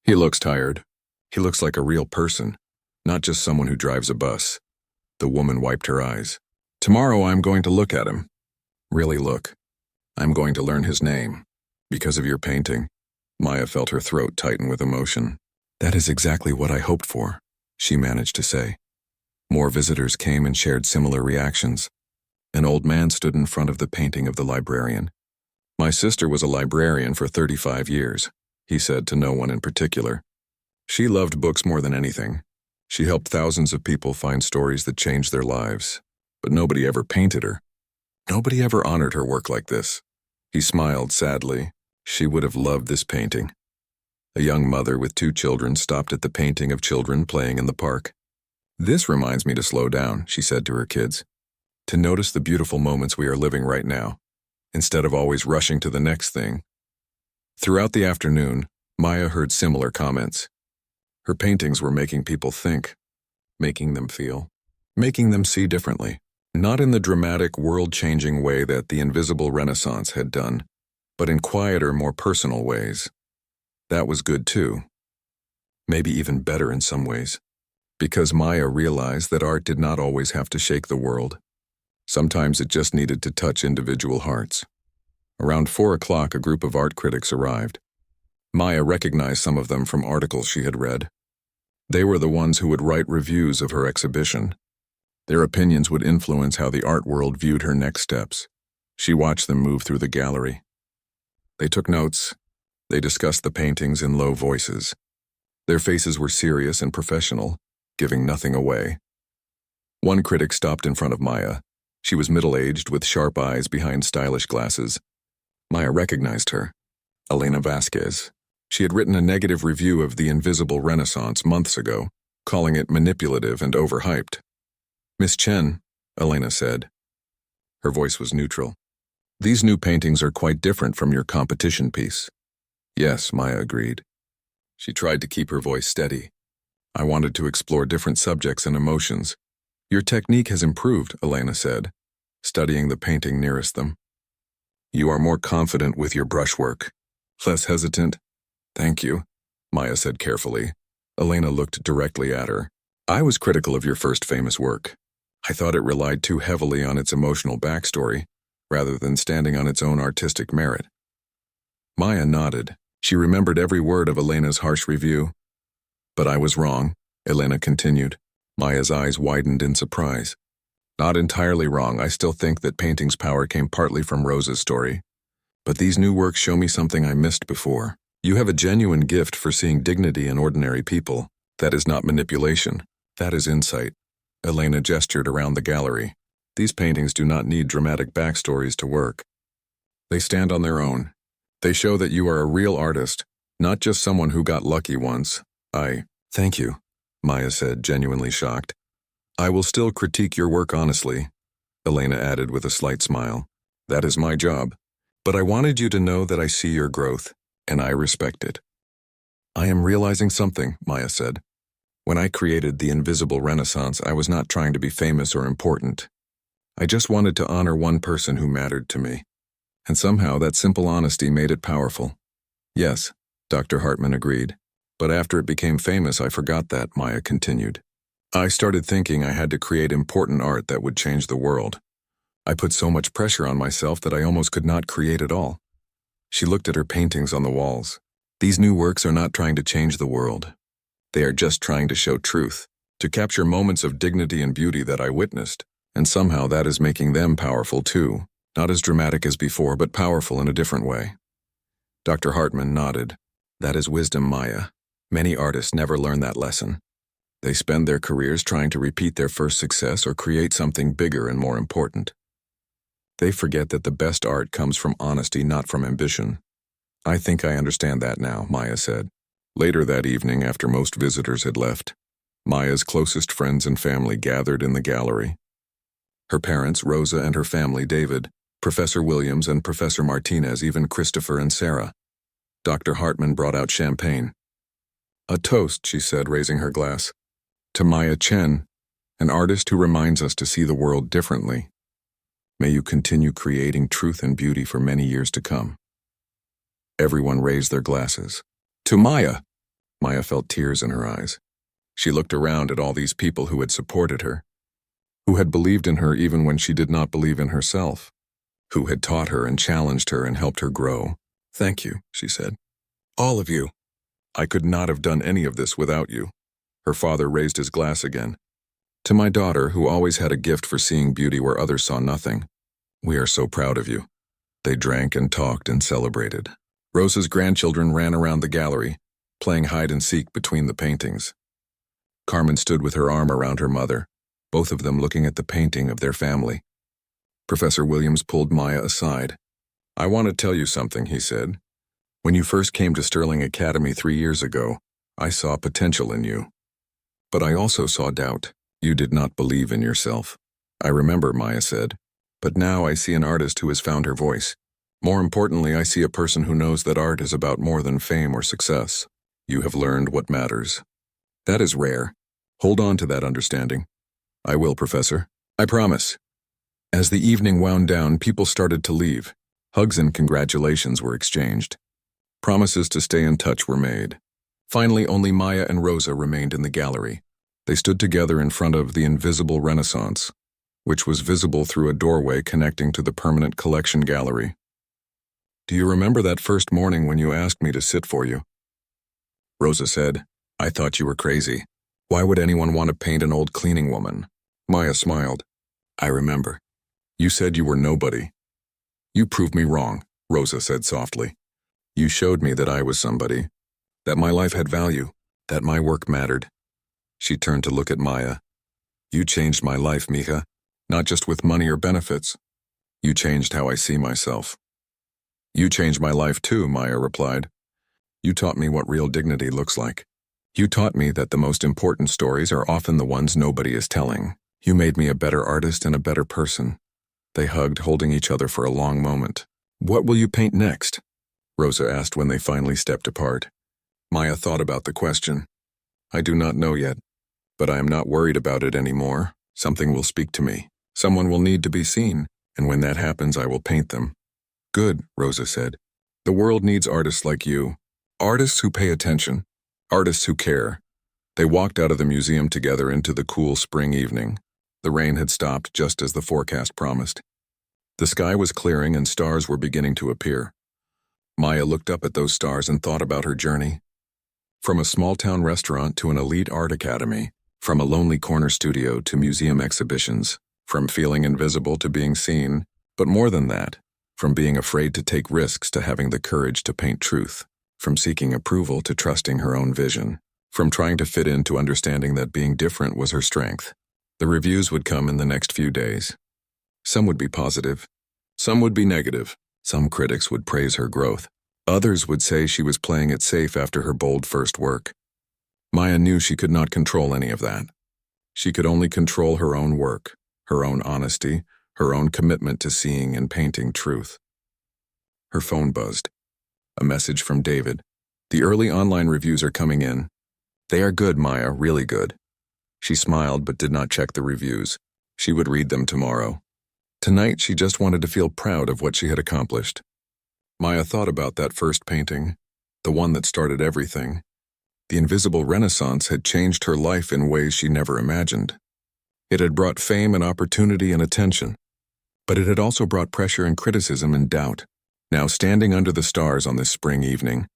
He looks tired. He looks like a real person, not just someone who drives a bus." The woman wiped her eyes. "Tomorrow I'm going to look at him. Really look. I'm going to learn his name. Because of your painting." Maya felt her throat tighten with emotion. "That is exactly what I hoped for," she managed to say. More visitors came and shared similar reactions. An old man stood in front of the painting of the librarian. "My sister was a librarian for 35 years, he said to no one in particular. "She loved books more than anything. She helped thousands of people find stories that changed their lives. But nobody ever painted her. Nobody ever honored her work like this." He smiled sadly. She would have loved this painting. A young mother with 2 children stopped at the painting of children playing in the park. "This reminds me to slow down," she said to her kids. "To notice the beautiful moments we are living right now, instead of always rushing to the next thing." Throughout the afternoon, Maya heard similar comments. Her paintings were making people think, making them feel, making them see differently. Not in the dramatic, world-changing way that the Invisible Renaissance had done, but in quieter, more personal ways. That was good too. Maybe even better in some ways. Because Maya realized that art did not always have to shake the world. Sometimes it just needed to touch individual hearts. Around 4 o'clock, a group of art critics arrived. Maya recognized some of them from articles she had read. They were the ones who would write reviews of her exhibition. Their opinions would influence how the art world viewed her next steps. She watched them move through the gallery. They took notes. They discussed the paintings in low voices. Their faces were serious and professional, giving nothing away. One critic stopped in front of Maya. She was middle-aged with sharp eyes behind stylish glasses. Maya recognized her. Elena Vasquez. She had written a negative review of the Invisible Renaissance months ago, calling it manipulative and overhyped. "Miss Chen," Elena said. Her voice was neutral. "These new paintings are quite different from your competition piece." "Yes," Maya agreed. She tried to keep her voice steady. I wanted to explore different subjects and emotions. Your technique has improved, Elena said, studying the painting nearest them. You are more confident with your brushwork. Less hesitant. Thank you, Maya said carefully. Elena looked directly at her. I was critical of your first famous work. I thought it relied too heavily on its emotional backstory, rather than standing on its own artistic merit. Maya nodded. She remembered every word of Elena's harsh review. But I was wrong, Elena continued. Maya's eyes widened in surprise. Not entirely wrong. I still think that painting's power came partly from Rosa's story. But these new works show me something I missed before. You have a genuine gift for seeing dignity in ordinary people. That is not manipulation. That is insight. Elena gestured around the gallery. These paintings do not need dramatic backstories to work. They stand on their own. They show that you are a real artist, not just someone who got lucky once. Thank you, Maya said, genuinely shocked. I will still critique your work honestly, Elena added with a slight smile. That is my job. But I wanted you to know that I see your growth, and I respect it. I am realizing something, Maya said. When I created the Invisible Renaissance, I was not trying to be famous or important. I just wanted to honor one person who mattered to me. And somehow that simple honesty made it powerful. Yes, Dr. Hartman agreed. But after it became famous, I forgot that, Maya continued. I started thinking I had to create important art that would change the world. I put so much pressure on myself that I almost could not create at all. She looked at her paintings on the walls. These new works are not trying to change the world. They are just trying to show truth, to capture moments of dignity and beauty that I witnessed. And somehow that is making them powerful too. Not as dramatic as before, but powerful in a different way. Dr. Hartman nodded. That is wisdom, Maya. Many artists never learn that lesson. They spend their careers trying to repeat their first success or create something bigger and more important. They forget that the best art comes from honesty, not from ambition. I think I understand that now, Maya said. Later that evening, after most visitors had left, Maya's closest friends and family gathered in the gallery. Her parents, Rosa, and her family, David, Professor Williams and Professor Martinez, even Christopher and Sarah. Dr. Hartman brought out champagne. A toast, she said, raising her glass. To Maya Chen, an artist who reminds us to see the world differently. May you continue creating truth and beauty for many years to come. Everyone raised their glasses. To Maya! Maya felt tears in her eyes. She looked around at all these people who had supported her, who had believed in her even when she did not believe in herself, who had taught her and challenged her and helped her grow. Thank you, she said. All of you. I could not have done any of this without you. Her father raised his glass again. To my daughter, who always had a gift for seeing beauty where others saw nothing. We are so proud of you. They drank and talked and celebrated. Rosa's grandchildren ran around the gallery, playing hide-and-seek between the paintings. Carmen stood with her arm around her mother, both of them looking at the painting of their family. Professor Williams pulled Maya aside. I want to tell you something, he said. When you first came to Sterling Academy 3 years ago, I saw potential in you. But I also saw doubt. You did not believe in yourself. I remember, Maya said. But now I see an artist who has found her voice. More importantly, I see a person who knows that art is about more than fame or success. You have learned what matters. That is rare. Hold on to that understanding. I will, Professor. I promise. As the evening wound down, people started to leave. Hugs and congratulations were exchanged. Promises to stay in touch were made. Finally, only Maya and Rosa remained in the gallery. They stood together in front of the Invisible Renaissance, which was visible through a doorway connecting to the permanent collection gallery. Do you remember that first morning when you asked me to sit for you? Rosa said, I thought you were crazy. Why would anyone want to paint an old cleaning woman? Maya smiled. I remember. You said you were nobody. You proved me wrong, Rosa said softly. You showed me that I was somebody, that my life had value, that my work mattered. She turned to look at Maya. You changed my life, Mija, not just with money or benefits. You changed how I see myself. You changed my life too, Maya replied. You taught me what real dignity looks like. You taught me that the most important stories are often the ones nobody is telling. You made me a better artist and a better person. They hugged, holding each other for a long moment. What will you paint next? Rosa asked when they finally stepped apart. Maya thought about the question. I do not know yet, but I am not worried about it anymore. Something will speak to me. Someone will need to be seen, and when that happens, I will paint them. Good, Rosa said. The world needs artists like you. Artists who pay attention. Artists who care. They walked out of the museum together into the cool spring evening. The rain had stopped just as the forecast promised. The sky was clearing and stars were beginning to appear. Maya looked up at those stars and thought about her journey. From a small-town restaurant to an elite art academy, from a lonely corner studio to museum exhibitions, from feeling invisible to being seen, but more than that, from being afraid to take risks to having the courage to paint truth, from seeking approval to trusting her own vision, from trying to fit in to understanding that being different was her strength. The reviews would come in the next few days. Some would be positive, some would be negative. Some critics would praise her growth. Others would say she was playing it safe after her bold first work. Maya knew she could not control any of that. She could only control her own work, her own honesty, her own commitment to seeing and painting truth. Her phone buzzed. A message from David. The early online reviews are coming in. They are good, Maya, really good. She smiled but did not check the reviews. She would read them tomorrow. Tonight, she just wanted to feel proud of what she had accomplished. Maya thought about that first painting, the one that started everything. The invisible renaissance had changed her life in ways she never imagined. It had brought fame and opportunity and attention, but it had also brought pressure and criticism and doubt. Now, standing under the stars on this spring evening,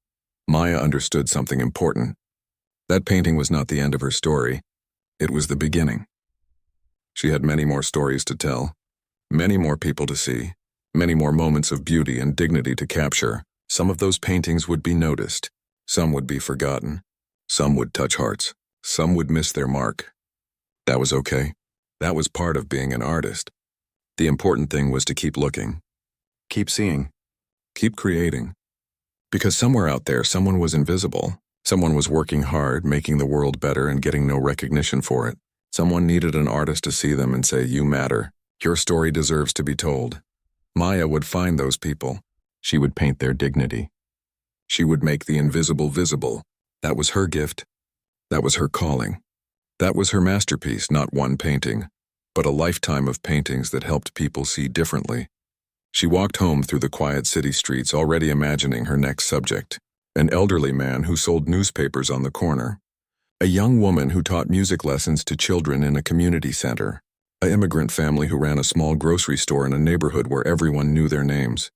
Maya understood something important. That painting was not the end of her story. It was the beginning. She had many more stories to tell. Many more people to see, many more moments of beauty and dignity to capture. Some of those paintings would be noticed, some would be forgotten, some would touch hearts, some would miss their mark. That was okay. That was part of being an artist. The important thing was to keep looking, keep seeing, keep creating. Because somewhere out there, someone was invisible. Someone was working hard, making the world better and getting no recognition for it. Someone needed an artist to see them and say, "You matter. Your story deserves to be told." Maya would find those people. She would paint their dignity. She would make the invisible visible. That was her gift. That was her calling. That was her masterpiece, not one painting, but a lifetime of paintings that helped people see differently. She walked home through the quiet city streets, already imagining her next subject. An elderly man who sold newspapers on the corner. A young woman who taught music lessons to children in a community center. An immigrant family who ran a small grocery store in a neighborhood where everyone knew their names.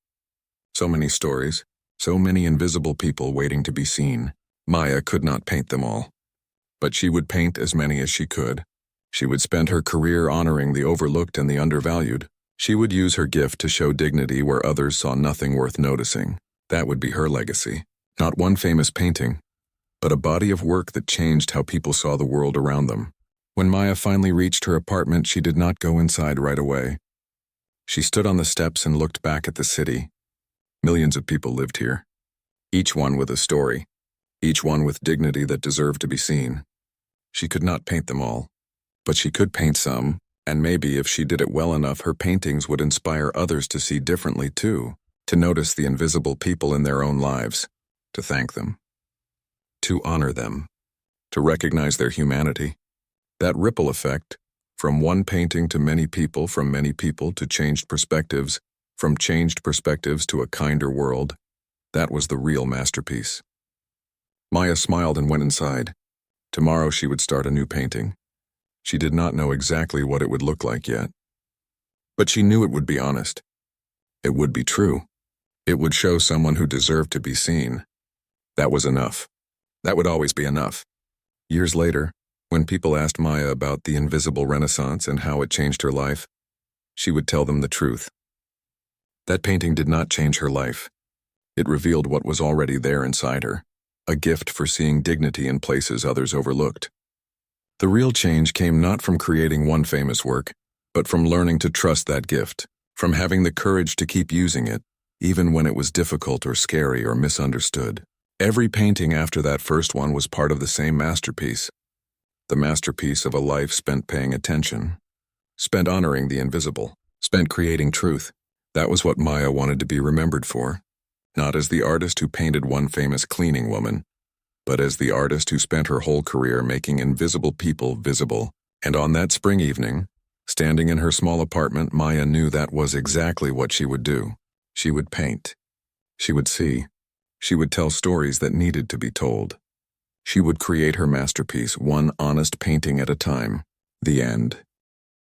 So many stories, so many invisible people waiting to be seen. Maya could not paint them all. But she would paint as many as she could. She would spend her career honoring the overlooked and the undervalued. She would use her gift to show dignity where others saw nothing worth noticing. That would be her legacy. Not one famous painting, but a body of work that changed how people saw the world around them. When Maya finally reached her apartment, she did not go inside right away. She stood on the steps and looked back at the city. Millions of people lived here, each one with a story, each one with dignity that deserved to be seen. She could not paint them all, but she could paint some, and maybe if she did it well enough, her paintings would inspire others to see differently too, to notice the invisible people in their own lives, to thank them, to honor them, to recognize their humanity. That ripple effect, from one painting to many people, from many people to changed perspectives, from changed perspectives to a kinder world, that was the real masterpiece. Maya smiled and went inside. Tomorrow she would start a new painting. She did not know exactly what it would look like yet. But she knew it would be honest. It would be true. It would show someone who deserved to be seen. That was enough. That would always be enough. Years later, when people asked Maya about the invisible renaissance and how it changed her life, she would tell them the truth. That painting did not change her life. It revealed what was already there inside her, a gift for seeing dignity in places others overlooked. The real change came not from creating one famous work, but from learning to trust that gift, from having the courage to keep using it, even when it was difficult or scary or misunderstood. Every painting after that first one was part of the same masterpiece. The masterpiece of a life spent paying attention, spent honoring the invisible, spent creating truth. That was what Maya wanted to be remembered for, not as the artist who painted one famous cleaning woman, but as the artist who spent her whole career making invisible people visible. And on that spring evening, standing in her small apartment, Maya knew that was exactly what she would do. She would paint. She would see. She would tell stories that needed to be told. She would create her masterpiece, one honest painting at a time. The end.